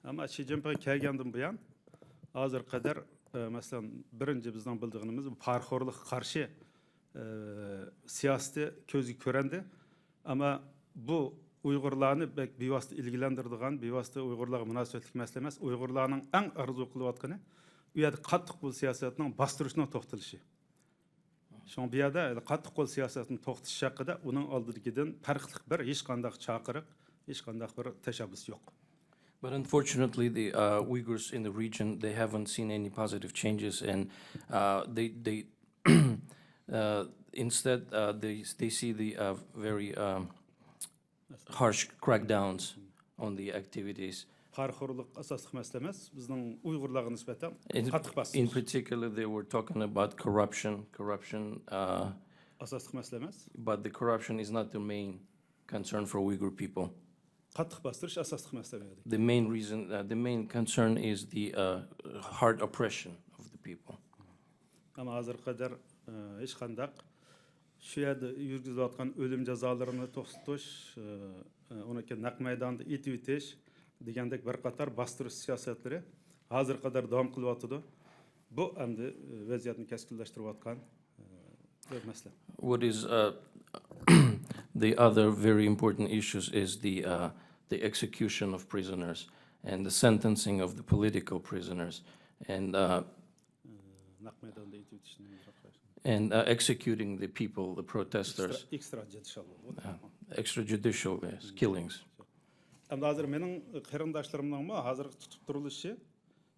Ama Xi Jinping kelgandan buyon hozir qadar masalan birinchi bizning bildig'imiz parxo'rlik qarshi siyosati ko'zga ko'rindi. Ama bu Uyg'urlarni bevosita ilgilendirdigan, bevosita Uyg'urlarga munosabatli masala emas. Uyg'urlarning eng arzu qilayotgani uyada qattiq qo'l siyosatining bostirishni to'xtalishi. Şoň bu ýerda qattiq qo'l siýasatyny to'xtatyş hakynda uning oldidagidan farkly bir hech qanday çakyryk, hech qanday bir teşebbüs ýok. But unfortunately, the Uyghurs in the region, they haven't seen any positive changes, and they instead they see the very harsh crackdowns on the activities. Qarxurlyk asaslyk mesele emas, bizning Uygurlarga nisbeten qattiq bastırış. In particular, they were talking about corruption, Asaslyk mesele emas. but the corruption is not the main concern for Uyghur people. Qattiq bastırış asaslyk mesele. The main reason, the main concern is the hard oppression of the people. Ama hazır kadar hiç qanday şu ýerde ýürgizip atkan ölüm jazalaryny toxtatyş, onaki naq maýdanda etip itiş degендek bir qatar bastırış siýasatlary hazır kadar dowam kılıp atydy. Bu endi weziyetni keskinleştirip atkan bir mesele. What is the other very important issues is the execution of prisoners and the sentencing of the political prisoners and Naq maýdanda etip itişini executing the people, the protesters, extrajudicial killings. Endi hazır meniň kyryndaşlarymyň hazır tutup duruluşy,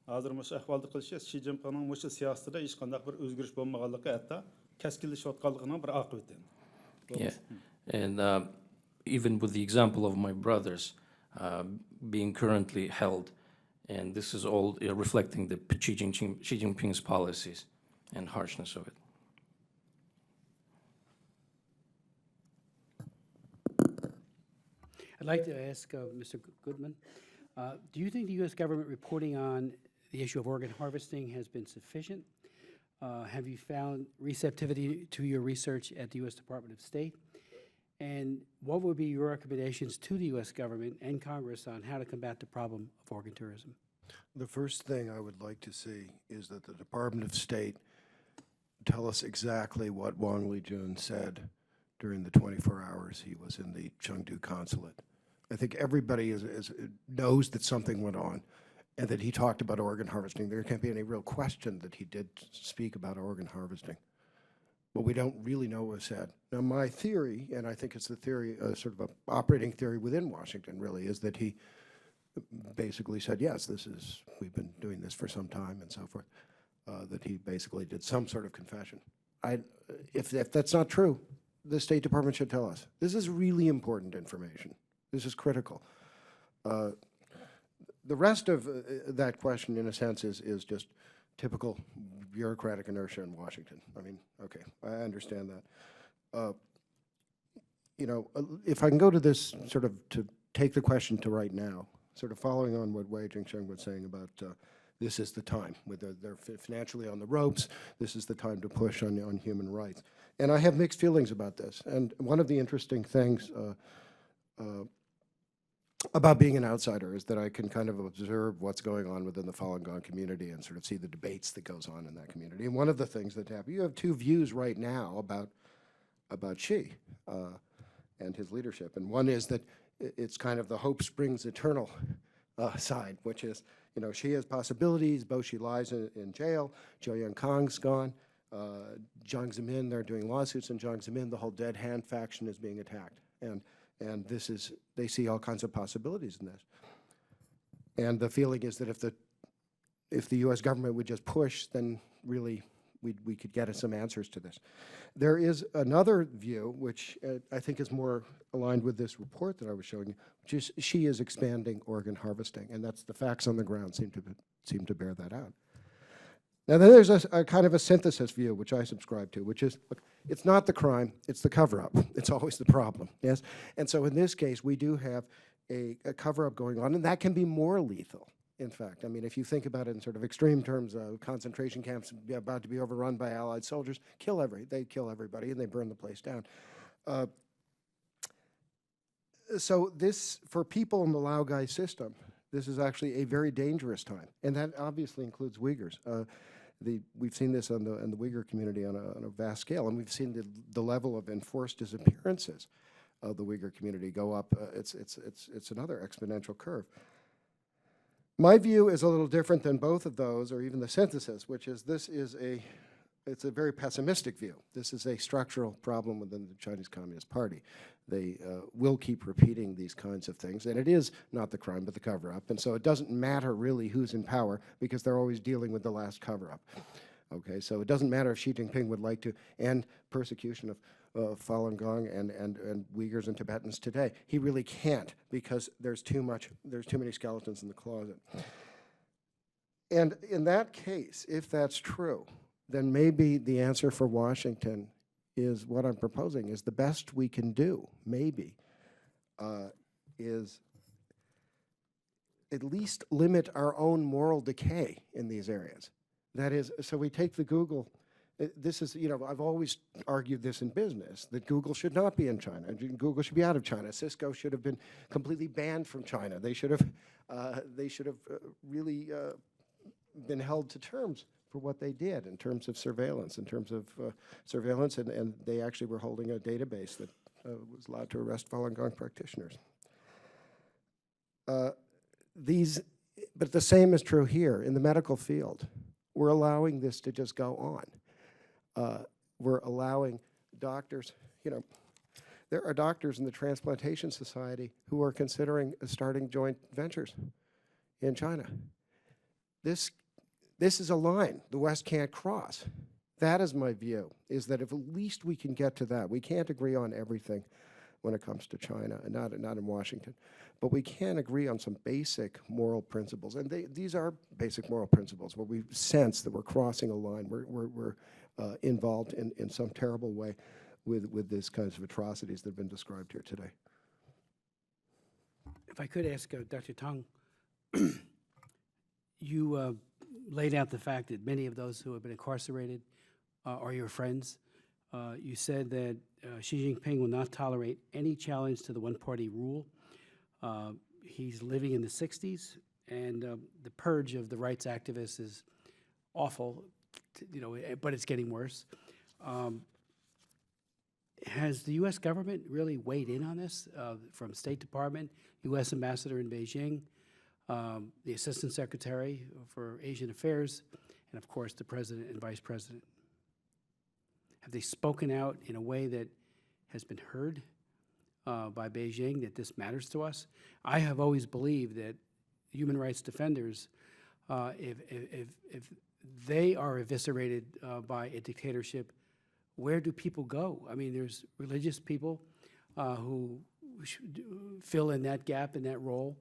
hazır meşe ahwaldy kılışy, Xi Jinping'in meşe siýasatyda hiç qanday bir özgürüş bolmaganlygy hatda keskinleşip atganlygynyň bir akıbeti. Yeah, and even with the example of my brothers being currently held, and this is all reflecting the Xi Jinping's policies and harshness of it. I'd like to ask Mr. Gutmann, do you think the U.S. government reporting on the issue of organ harvesting has been sufficient? Have you found receptivity to your research at the U.S. Department of State? And what would be your recommendations to the U.S. government and Congress on how to combat the problem of organ tourism? The first thing I would like to see is that the Department of State tell us exactly what Wang Lijun said during the 24 hours he was in the Chengdu consulate. I think everybody knows that something went on and that he talked about organ harvesting. There can't be any real question that he did speak about organ harvesting. But we don't really know what was said. Now, my theory, and I think it's the theory, sort of an operating theory within Washington, really, is that he basically said, yes, we've been doing this for some time and so forth, that he basically did some sort of confession. If that's not true, the State Department should tell us. This is really important information. This is critical. The rest of that question, in a sense, is just typical bureaucratic inertia in Washington. I mean, okay, I understand that. You know, if I can go to this sort of, to take the question to right now, sort of following on what Wei Jingsheng was saying about this is the time, whether they're financially on the ropes, this is the time to push on human rights. And I have mixed feelings about this. And one of the interesting things about being an outsider is that I can kind of observe what's going on within the Falun Gong community and sort of see the debates that goes on in that community. And one of the things that happen, you have two views right now about Xi and his leadership. And one is that it's kind of the hope springs eternal side, which is, you know, Xi has possibilities, Bo Xi lies in jail, Zhou Yankang's gone, Jiang Zemin, they're doing lawsuits in Jiang Zemin, the whole dead hand faction is being attacked. And this is, they see all kinds of possibilities in this. And the feeling is that if the U.S. government would just push, then really we could get some answers to this. There is another view, which I think is more aligned with this report that I was showing you, which is Xi is expanding organ harvesting, and that's the facts on the ground seem to bear that out. Now, then there's a kind of a synthesis view, which I subscribe to, which is, look, it's not the crime, it's the cover-up. It's always the problem, yes? And so in this case, we do have a cover-up going on, and that can be more lethal, in fact. I mean, if you think about it in sort of extreme terms, concentration camps about to be overrun by Allied soldiers, they kill everybody, and they burn the place down. So this, for people in the Laogai system, this is actually a very dangerous time, and that obviously includes Uyghurs. We've seen this on the Uyghur community on a vast scale, and we've seen the level of enforced disappearances of the Uyghur community go up. It's another exponential curve. My view is a little different than both of those, or even the synthesis, which is it's a very pessimistic view. This is a structural problem within the Chinese Communist Party. They will keep repeating these kinds of things, and it is not the crime but the cover-up, and so it doesn't matter really who's in power because they're always dealing with the last cover-up. Okay, so it doesn't matter if Xi Jinping would like to end persecution of Falun Gong and Uyghurs and Tibetans today. He really can't because there's too many skeletons in the closet. And in that case, if that's true, then maybe the answer for Washington is what I'm proposing is the best we can do, maybe, is at least limit our own moral decay in these areas. That is, so we take the Google, this is, you know, I've always argued this in business, that Google should not be in China. Google should be out of China. Cisco should have been completely banned from China. They should have really been held to terms for what they did in terms of surveillance, and they actually were holding a database that was allowed to arrest Falun Gong practitioners. But the same is true here in the medical field. We're allowing this to just go on. We're allowing doctors, you know, there are doctors in the Transplantation Society who are considering starting joint ventures in China. This is a line the West can't cross. That is my view, is that if at least we can get to that, we can't agree on everything when it comes to China, and not in Washington, but we can agree on some basic moral principles, and these are basic moral principles where we sense that we're crossing a line, we're involved in some terrible way with these kinds of atrocities that have been described here today. If I could ask Dr. Tong, you laid out the fact that many of those who have been incarcerated are your friends. You said that Xi Jinping will not tolerate any challenge to the one-party rule. He's living in the 60s, and the purge of the rights activists is awful, you know, but it's getting worse. Has the U.S. government really weighed in on this, from State Department, U.S. Ambassador in Beijing, the Assistant Secretary for Asian Affairs, and of course the President and Vice President? Have they spoken out in a way that has been heard by Beijing that this matters to us? I have always believed that human rights defenders, if they are eviscerated by a dictatorship, where do people go? I mean, there's religious people who fill in that gap, in that role,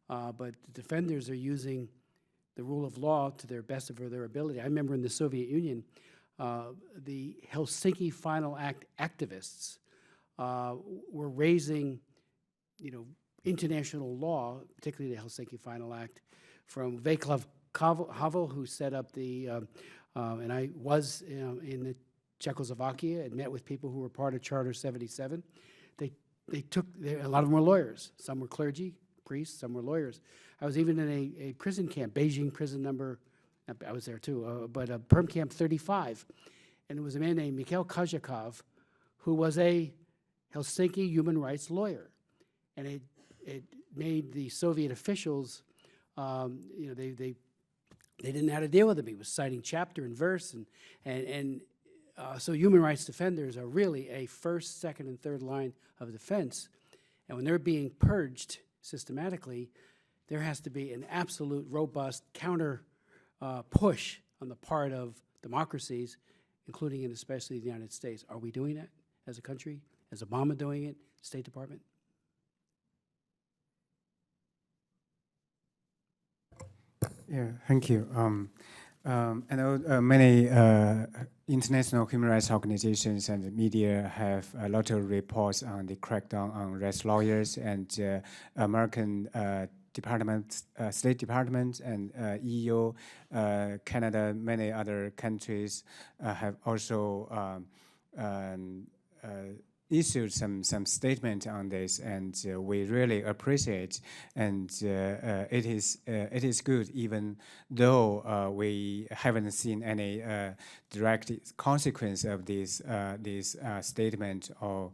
but the defenders are using the rule of law to their best of their ability. I remember in the Soviet Union, the Helsinki Final Act activists were raising, you know, international law, particularly the Helsinki Final Act, from Václav Havel, who set up the, and I was in the Czechoslovakia and met with people who were part of Charter 77. They took, a lot of them were lawyers. Some were clergy, priests, some were lawyers. I was even in a prison camp, Beijing prison number, I was there too, but Perm Camp 35. And it was a man named Mikhail Kozhakov, who was a Helsinki human rights lawyer. And it made the Soviet officials, you know, they didn't know how to deal with him. He was citing chapter and verse, and so human rights defenders are really a first, second, and third line of defense. And when they're being purged systematically, there has to be an absolute robust counter push on the part of democracies, including and especially the United States. Are we doing that as a country? Is Obama doing it? State Department? Yeah, thank you. I know many international human rights organizations and the media have a lot of reports on the crackdown on rights lawyers, and American State Department and EU, Canada, many other countries have also issued some statement on this, and we really appreciate. And it is good, even though we haven't seen any direct consequence of this statement or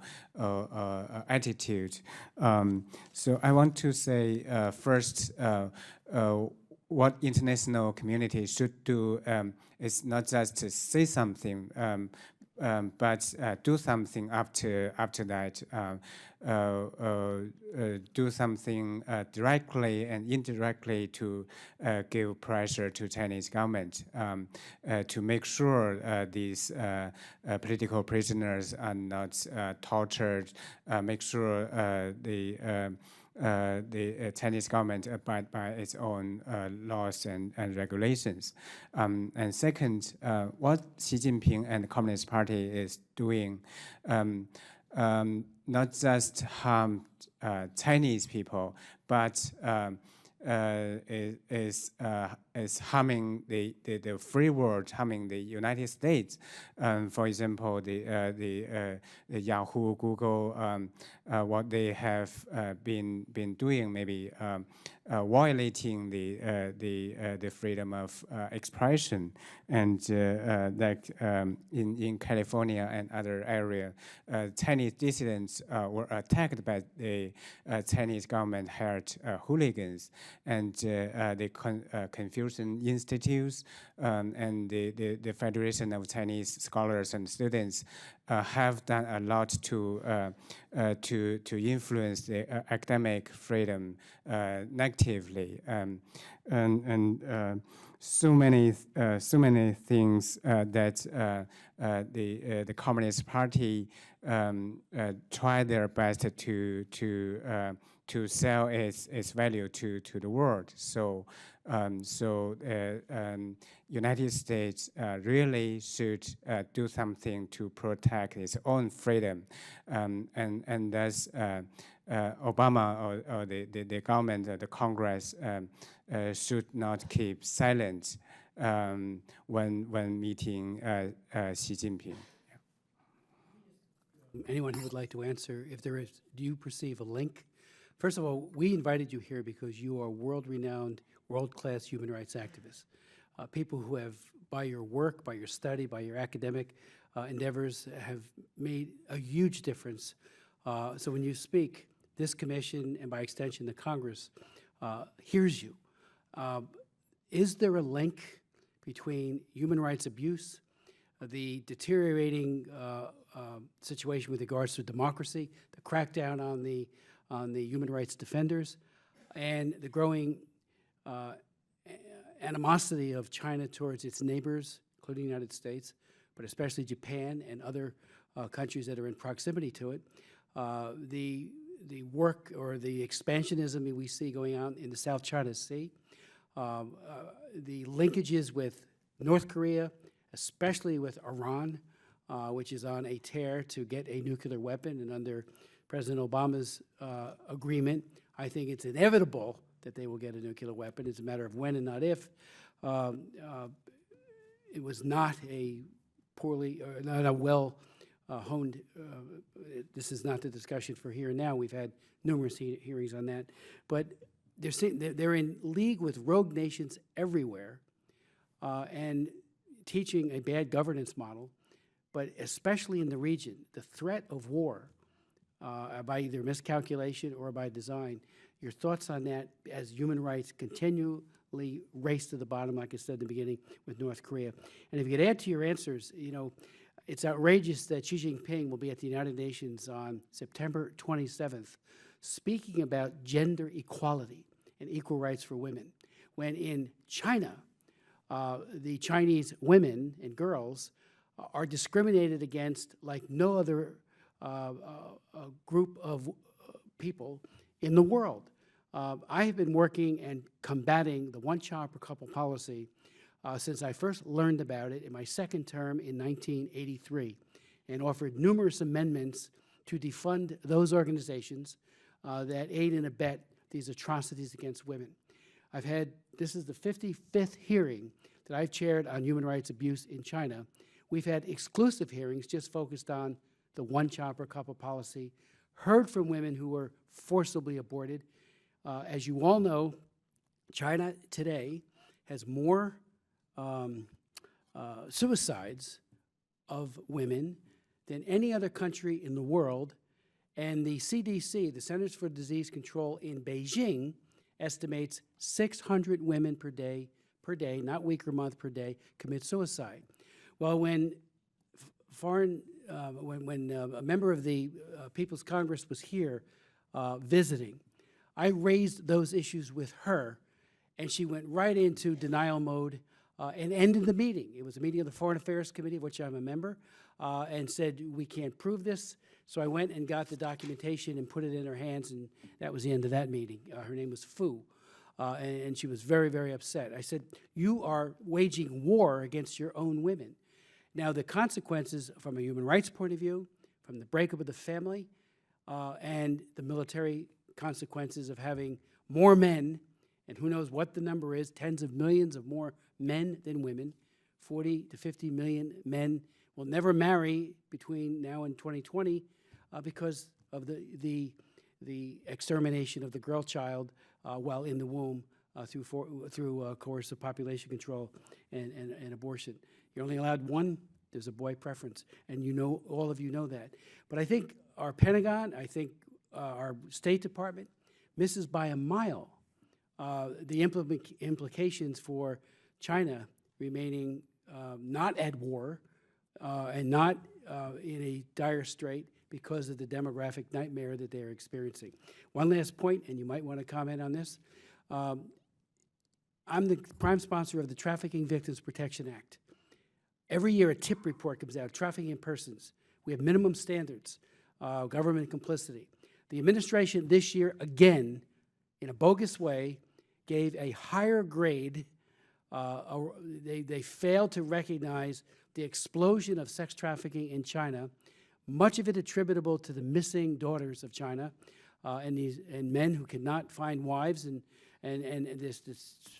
attitude. So I want to say first, what international community should do is not just to say something, but do something after that. Do something directly and indirectly to give pressure to Chinese government to make sure these political prisoners are not tortured. Make sure the Chinese government abide by its own laws and regulations. And second, what Xi Jinping and the Communist Party is doing not just harm Chinese people, but is harming the free world, harming the United States. For example, the Yahoo, Google, what they have been doing, maybe violating the freedom of expression, and like in California and other areas, Chinese dissidents were attacked by the Chinese government-hired hooligans, and the Confucian Institutes and the Federation of Chinese Scholars and Students have done a lot to influence the academic freedom negatively, and so many things that the Communist Party try their best to sell its value to the world. So United States really should do something to protect its own freedom, and thus Obama or the government or the Congress should not keep silent when meeting Xi Jinping. Anyone who would like to answer, if there is, do you perceive a link? First of all, we invited you here because you are world-renowned, world-class human rights activists. People who have, by your work, by your study, by your academic endeavors, have made a huge difference. So when you speak, this commission, and by extension the Congress, hears you. Is there a link between human rights abuse, the deteriorating situation with regards to democracy, the crackdown on the human rights defenders, and the growing animosity of China towards its neighbors, including the United States, but especially Japan and other countries that are in proximity to it, the work or the expansionism we see going on in the South China Sea, the linkages with North Korea, especially with Iran, which is on a tear to get a nuclear weapon, and under President Obama's agreement, I think it's inevitable that they will get a nuclear weapon. It's a matter of when and not if. It was not a poorly, or not a well honed, this is not the discussion for here and now. We've had numerous hearings on that. But they're in league with rogue nations everywhere and teaching a bad governance model, but especially in the region, the threat of war by either miscalculation or by design. Your thoughts on that as human rights continually race to the bottom, like I said in the beginning, with North Korea. And if you could add to your answers, you know, it's outrageous that Xi Jinping will be at the United Nations on September 27th speaking about gender equality and equal rights for women, when in China, the Chinese women and girls are discriminated against like no other group of people in the world. I have been working and combating the one-child per couple policy since I first learned about it in my second term in 1983, and offered numerous amendments to defund those organizations that aid and abet these atrocities against women. I've had, this is the 55th hearing that I've chaired on human rights abuse in China. We've had exclusive hearings just focused on the one-child per couple policy, heard from women who were forcibly aborted. As you all know, China today has more suicides of women than any other country in the world, and the CDC, the Centers for Disease Control in Beijing, estimates 600 women per day, not week or month, per day, commit suicide. Well, when a member of the People's Congress was here visiting, I raised those issues with her, and she went right into denial mode and ended the meeting. It was a meeting of the Foreign Affairs Committee, of which I'm a member, and said, we can't prove this. So I went and got the documentation and put it in her hands, and that was the end of that meeting. Her name was Fu, and she was very, very upset. I said, you are waging war against your own women. Now, the consequences from a human rights point of view, from the breakup of the family, and the military consequences of having more men, and who knows what the number is, tens of millions of more men than women, 40 to 50 million men will never marry between now and 2020 because of the extermination of the girl child while in the womb through coercive population control and abortion. You're only allowed one. There's a boy preference, and you know, all of you know that. But I think our Pentagon, I think our State Department misses by a mile the implications for China remaining not at war and not in a dire strait because of the demographic nightmare that they're experiencing. One last point, and you might want to comment on this. I'm the prime sponsor of the Trafficking Victims Protection Act. Every year a TIP report comes out, trafficking in persons. We have minimum standards, government complicity. The administration this year, again, in a bogus way, gave a higher grade. They failed to recognize the explosion of sex trafficking in China, much of it attributable to the missing daughters of China and men who cannot find wives and this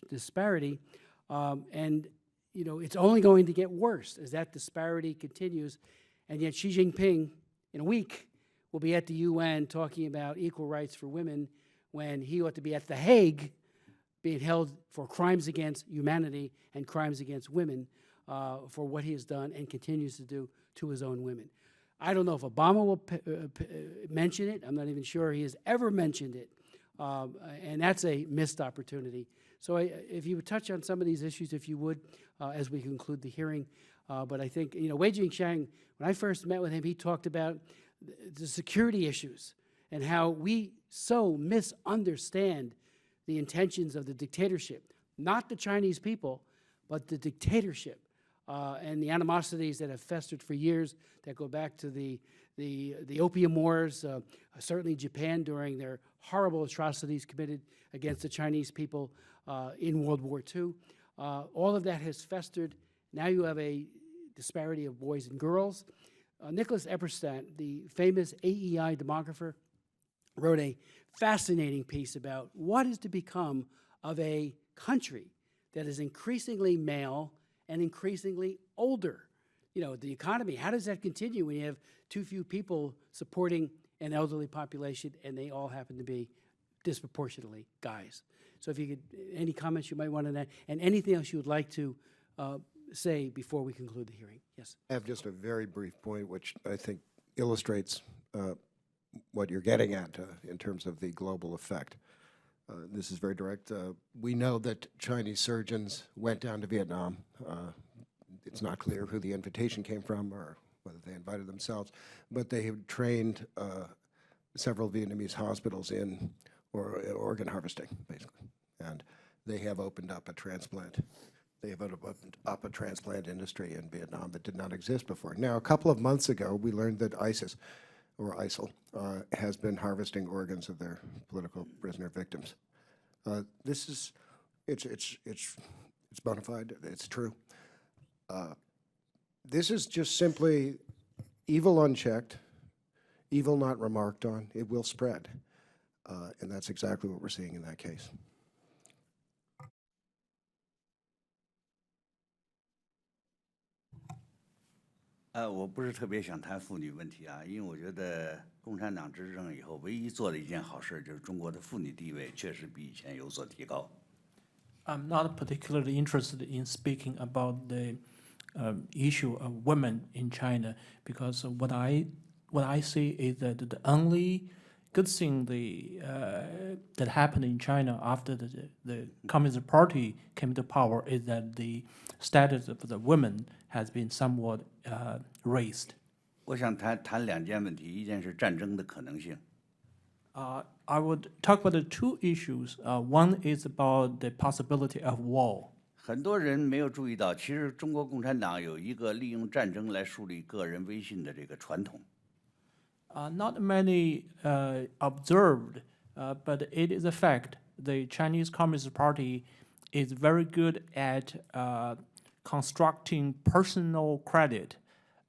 disparity. And you know, it's only going to get worse as that disparity continues. And yet Xi Jinping, in a week, will be at the UN talking about equal rights for women when he ought to be at The Hague being held for crimes against humanity and crimes against women for what he has done and continues to do to his own women. I don't know if Obama will mention it. I'm not even sure he has ever mentioned it. And that's a missed opportunity. So if you would touch on some of these issues, if you would, as we conclude the hearing. But I think, you know, Wei Jingsheng, when I first met with him, he talked about the security issues and how we so misunderstand the intentions of the dictatorship, not the Chinese people, but the dictatorship and the animosities that have festered for years that go back to the Opium Wars, certainly Japan during their horrible atrocities committed against the Chinese people in World War II. All of that has festered. Now you have a disparity of boys and girls. Nicholas Epperstadt, the famous AEI demographer, wrote a fascinating piece about what is to become of a country that is increasingly male and increasingly older. You know, the economy, how does that continue when you have too few people supporting an elderly population and they all happen to be disproportionately guys? So if you could, any comments you might want on that, and anything else you would like to say before we conclude the hearing. Yes. I have just a very brief point, which I think illustrates what you're getting at in terms of the global effect. This is very direct. We know that Chinese surgeons went down to Vietnam. It's not clear who the invitation came from or whether they invited themselves, but they have trained several Vietnamese hospitals in organ harvesting, basically. And they have opened up a transplant. They have opened up a transplant industry in Vietnam that did not exist before. Now, a couple of months ago, we learned that ISIL has been harvesting organs of their political prisoner victims. This is, it's bona fide, it's true. This is just simply evil unchecked, evil not remarked on, it will spread. And that's exactly what we're seeing in that case. 我不是特别想谈妇女问题啊，因为我觉得共产党执政以后，唯一做的一件好事就是中国的妇女地位确实比以前有所提高。I'm not particularly interested in speaking about the issue of women in China because what I see is that the only good thing that happened in China after the Communist Party came to power is that the status of the women has been somewhat raised. 我想谈两件问题，一件是战争的可能性。 I would talk about the two issues. One is about the possibility of war. 很多人没有注意到，其实中国共产党有一个利用战争来树立个人威信的这个传统。 Not many observed, but it is a fact. The Chinese Communist Party is very good at constructing personal credit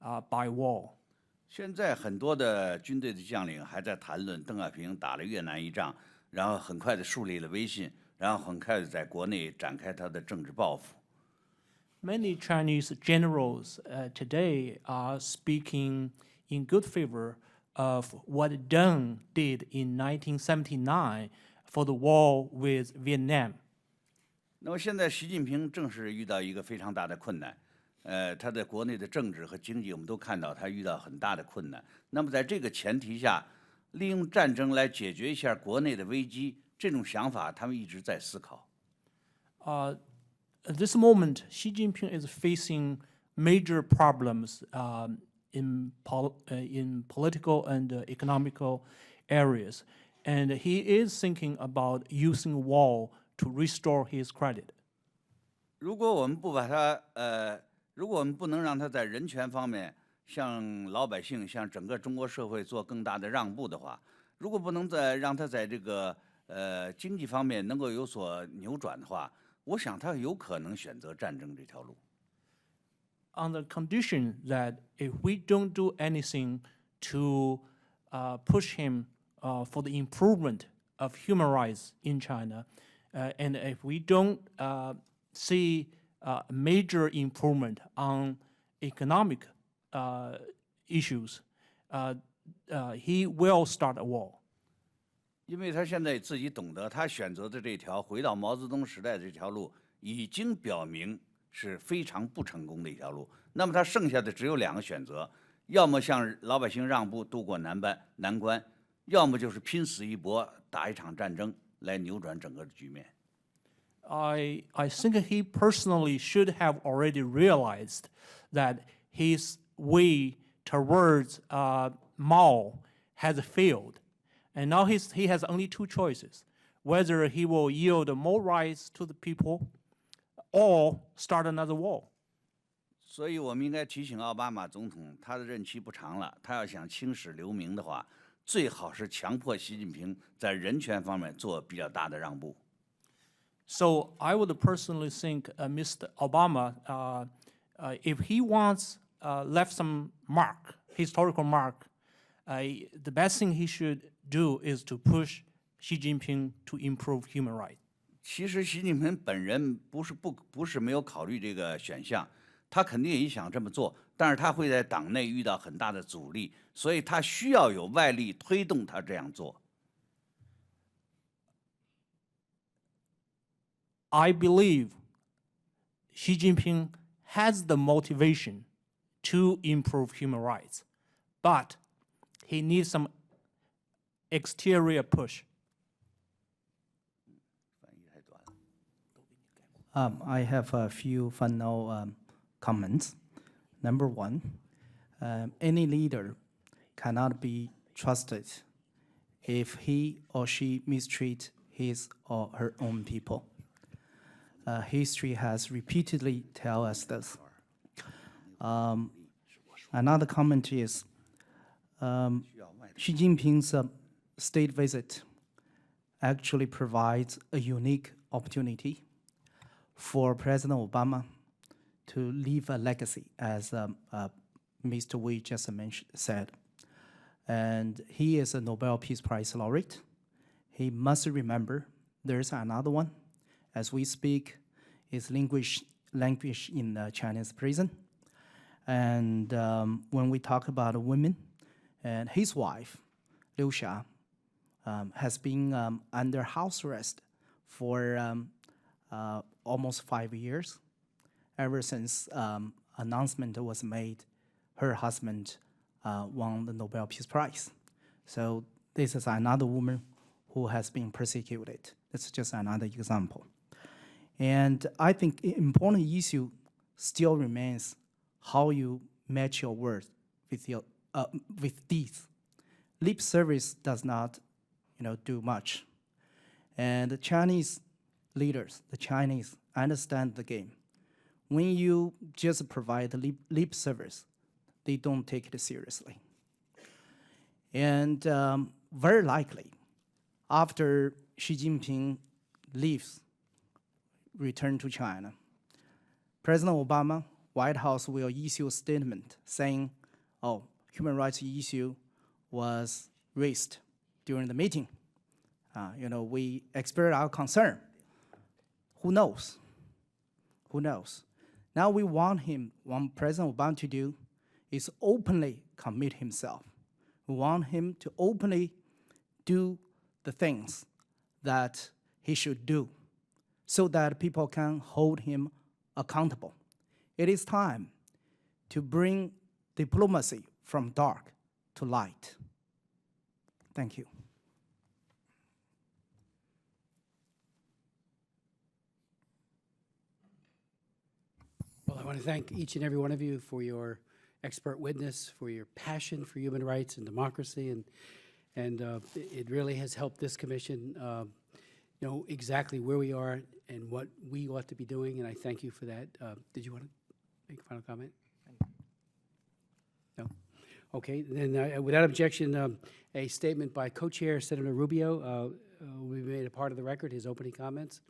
by war. 现在很多的军队的将领还在谈论邓小平打了越南一仗，然后很快的树立了威信，然后很快的在国内展开他的政治抱负。 Many Chinese generals today are speaking in good favor of what Deng did in 1979 for the war with Vietnam. 那么现在习近平正是遇到一个非常大的困难，他在国内的政治和经济我们都看到他遇到很大的困难。那么在这个前提下，利用战争来解决一下国内的危機，这种想法他们一直在思考。 At this moment, Xi Jinping is facing major problems in political and economical areas, and he is thinking about using war to restore his credit. 如果我们不能让他在人权方面向老百姓、向整个中国社会做更大的让步的话，如果不能让他在这个经济方面能够有所扭转的话，我想他有可能选择战争这条路。 On the condition that if we don't do anything to push him for the improvement of human rights in China, and if we don't see major improvement on economic issues, he will start a war. 因为他现在自己懂得，他选择的这条回到毛泽东时代的这条路，已经表明是非常不成功的一条路。那么他剩下的只有两个选择：要么向老百姓让步，渡过难关；要么就是拼死一搏，打一场战争来扭转整个的局面。 I think he personally should have already realized that his way towards Mao has failed. And now he has only two choices, whether he will yield more rights to the people or start another war. 所以我们应该提醒奥巴马总统，他的任期不长了，他要想青史留名的话，最好是强迫习近平在人权方面做比较大的让步。 So I would personally think Mr. Obama, if he wants left some historical mark, the best thing he should do is to push Xi Jinping to improve human rights. 其实习近平本人不是没有考虑这个选项，他肯定也想这么做，但是他会在党内遇到很大的阻力，所以他需要有外力推动他这样做。 I believe Xi Jinping has the motivation to improve human rights, but he needs some exterior push. I have a few final comments. Number one, any leader cannot be trusted if he or she mistreats his or her own people. History has repeatedly told us this. Another comment is Xi Jinping's state visit actually provides a unique opportunity for President Obama to leave a legacy, as Mr. Wei just said. And he is a Nobel Peace Prize laureate. He must remember there's another one. As we speak, is language in Chinese prison. And when we talk about women, and his wife, Liu Xia, has been under house arrest for almost 5 years, ever since announcement was made, her husband won the Nobel Peace Prize. So this is another woman who has been persecuted. It's just another example. And I think important issue still remains how you match your words with deeds. Lip service does not, do much. And the Chinese leaders, the Chinese, understand the game. When you just provide lip service, they don't take it seriously. And very likely, after Xi Jinping leaves, return to China, President Obama, White House will issue a statement saying, oh, human rights issue was raised during the meeting. We expressed our concern. Who knows? Who knows? Now we want President Obama to do is openly commit himself. We want him to openly do the things that he should do so that people can hold him accountable. It is time to bring diplomacy from dark to light. Thank you. Well, I want to thank each and every one of you for your expert witness, for your passion for human rights and democracy, and it really has helped this commission know exactly where we are and what we ought to be doing, and I thank you for that. Did you want to make a final comment? No? Okay, then without objection, a statement by co-chair Senator Rubio will be made a part of the record, his opening comments,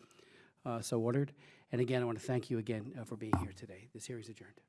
so ordered. And again, I want to thank you again for being here today. This hearing is adjourned.